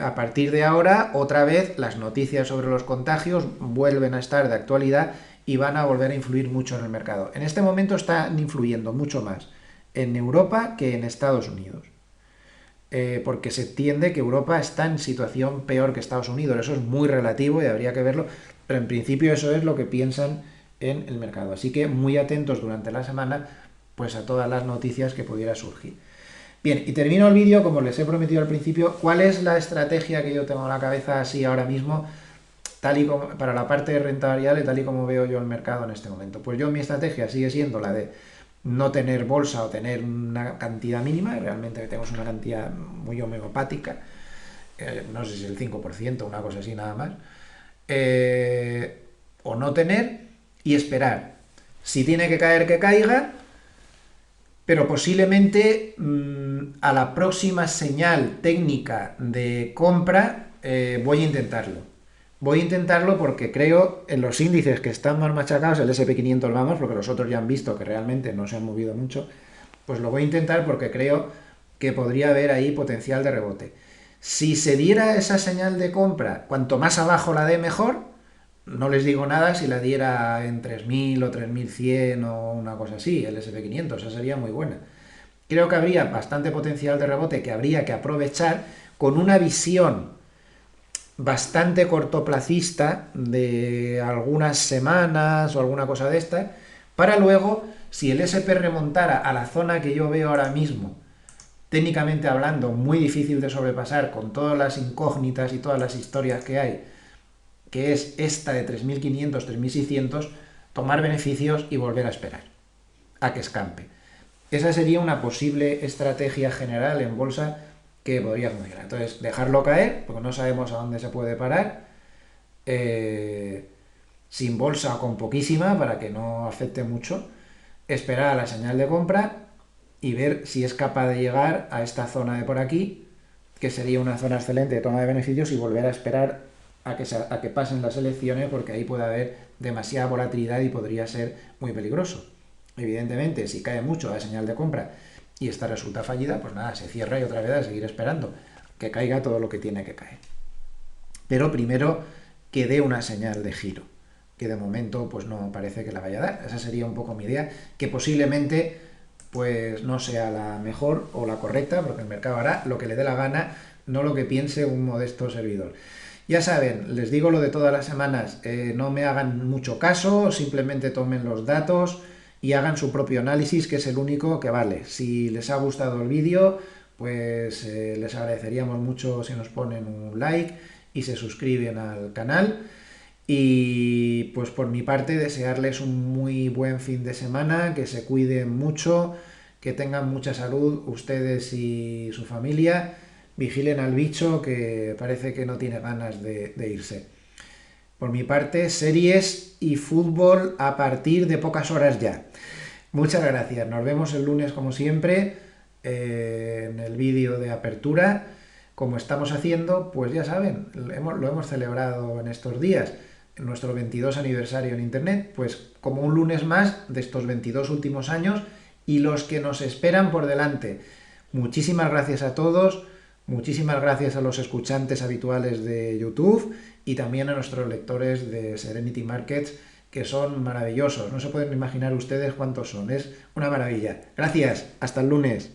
a partir de ahora, otra vez, las noticias sobre los contagios vuelven a estar de actualidad y van a volver a influir mucho en el mercado. En este momento están influyendo mucho más en Europa que en Estados Unidos. Porque se entiende que Europa está en situación peor que Estados Unidos. Eso es muy relativo y habría que verlo, pero en principio eso es lo que piensan en el mercado. Así que muy atentos durante la semana pues a todas las noticias que pudiera surgir. Bien, y termino el vídeo, como les he prometido al principio, ¿cuál es la estrategia que yo tengo en la cabeza así ahora mismo, tal y como, para la parte de renta variable, tal y como veo yo el mercado en este momento? Pues yo mi estrategia sigue siendo la de no tener bolsa o tener una cantidad mínima, realmente tenemos una cantidad muy homeopática, no sé si el 5%, una cosa así nada más, o no tener y esperar. Si tiene que caer, que caiga, pero posiblemente a la próxima señal técnica de compra voy a intentarlo. Voy a intentarlo porque creo en los índices que están más machacados, el SP500 vamos, porque los otros ya han visto que realmente no se han movido mucho, pues lo voy a intentar porque creo que podría haber ahí potencial de rebote. Si se diera esa señal de compra, cuanto más abajo la dé mejor, no les digo nada si la diera en 3000 o 3100 o una cosa así, el SP500, esa sería muy buena. Creo que habría bastante potencial de rebote que habría que aprovechar con una visión bastante cortoplacista de algunas semanas o alguna cosa de esta, para luego, si el SP remontara a la zona que yo veo ahora mismo, técnicamente hablando, muy difícil de sobrepasar con todas las incógnitas y todas las historias que hay, que es esta de 3500, 3600, tomar beneficios y volver a esperar a que escampe. Esa sería una posible estrategia general en bolsa que podría funcionar. Entonces, dejarlo caer, porque no sabemos a dónde se puede parar, sin bolsa o con poquísima, para que no afecte mucho, esperar a la señal de compra y ver si es capaz de llegar a esta zona de por aquí, que sería una zona excelente de toma de beneficios, y volver a esperar a que pasen las elecciones, porque ahí puede haber demasiada volatilidad y podría ser muy peligroso. Evidentemente, si cae mucho la señal de compra y esta resulta fallida, pues nada, se cierra y otra vez a seguir esperando que caiga todo lo que tiene que caer. Pero primero que dé una señal de giro, que de momento pues no parece que la vaya a dar. Esa sería un poco mi idea, que posiblemente pues no sea la mejor o la correcta, porque el mercado hará lo que le dé la gana, no lo que piense un modesto servidor. Ya saben, les digo lo de todas las semanas, no me hagan mucho caso, simplemente tomen los datos y hagan su propio análisis, que es el único que vale. Si les ha gustado el vídeo, pues les agradeceríamos mucho si nos ponen un like y se suscriben al canal. Y pues por mi parte desearles un muy buen fin de semana, que se cuiden mucho, que tengan mucha salud ustedes y su familia, vigilen al bicho que parece que no tiene ganas de irse. Por mi parte, series y fútbol a partir de pocas horas ya. Muchas gracias, nos vemos el lunes como siempre en el vídeo de apertura. Como estamos haciendo, pues ya saben, lo hemos celebrado en estos días, en nuestro 22 aniversario en Internet, pues como un lunes más de estos 22 últimos años y los que nos esperan por delante. Muchísimas gracias a todos, muchísimas gracias a los escuchantes habituales de YouTube y también a nuestros lectores de Serenity Markets, que son maravillosos. No se pueden imaginar ustedes cuántos son, es una maravilla. Gracias, hasta el lunes.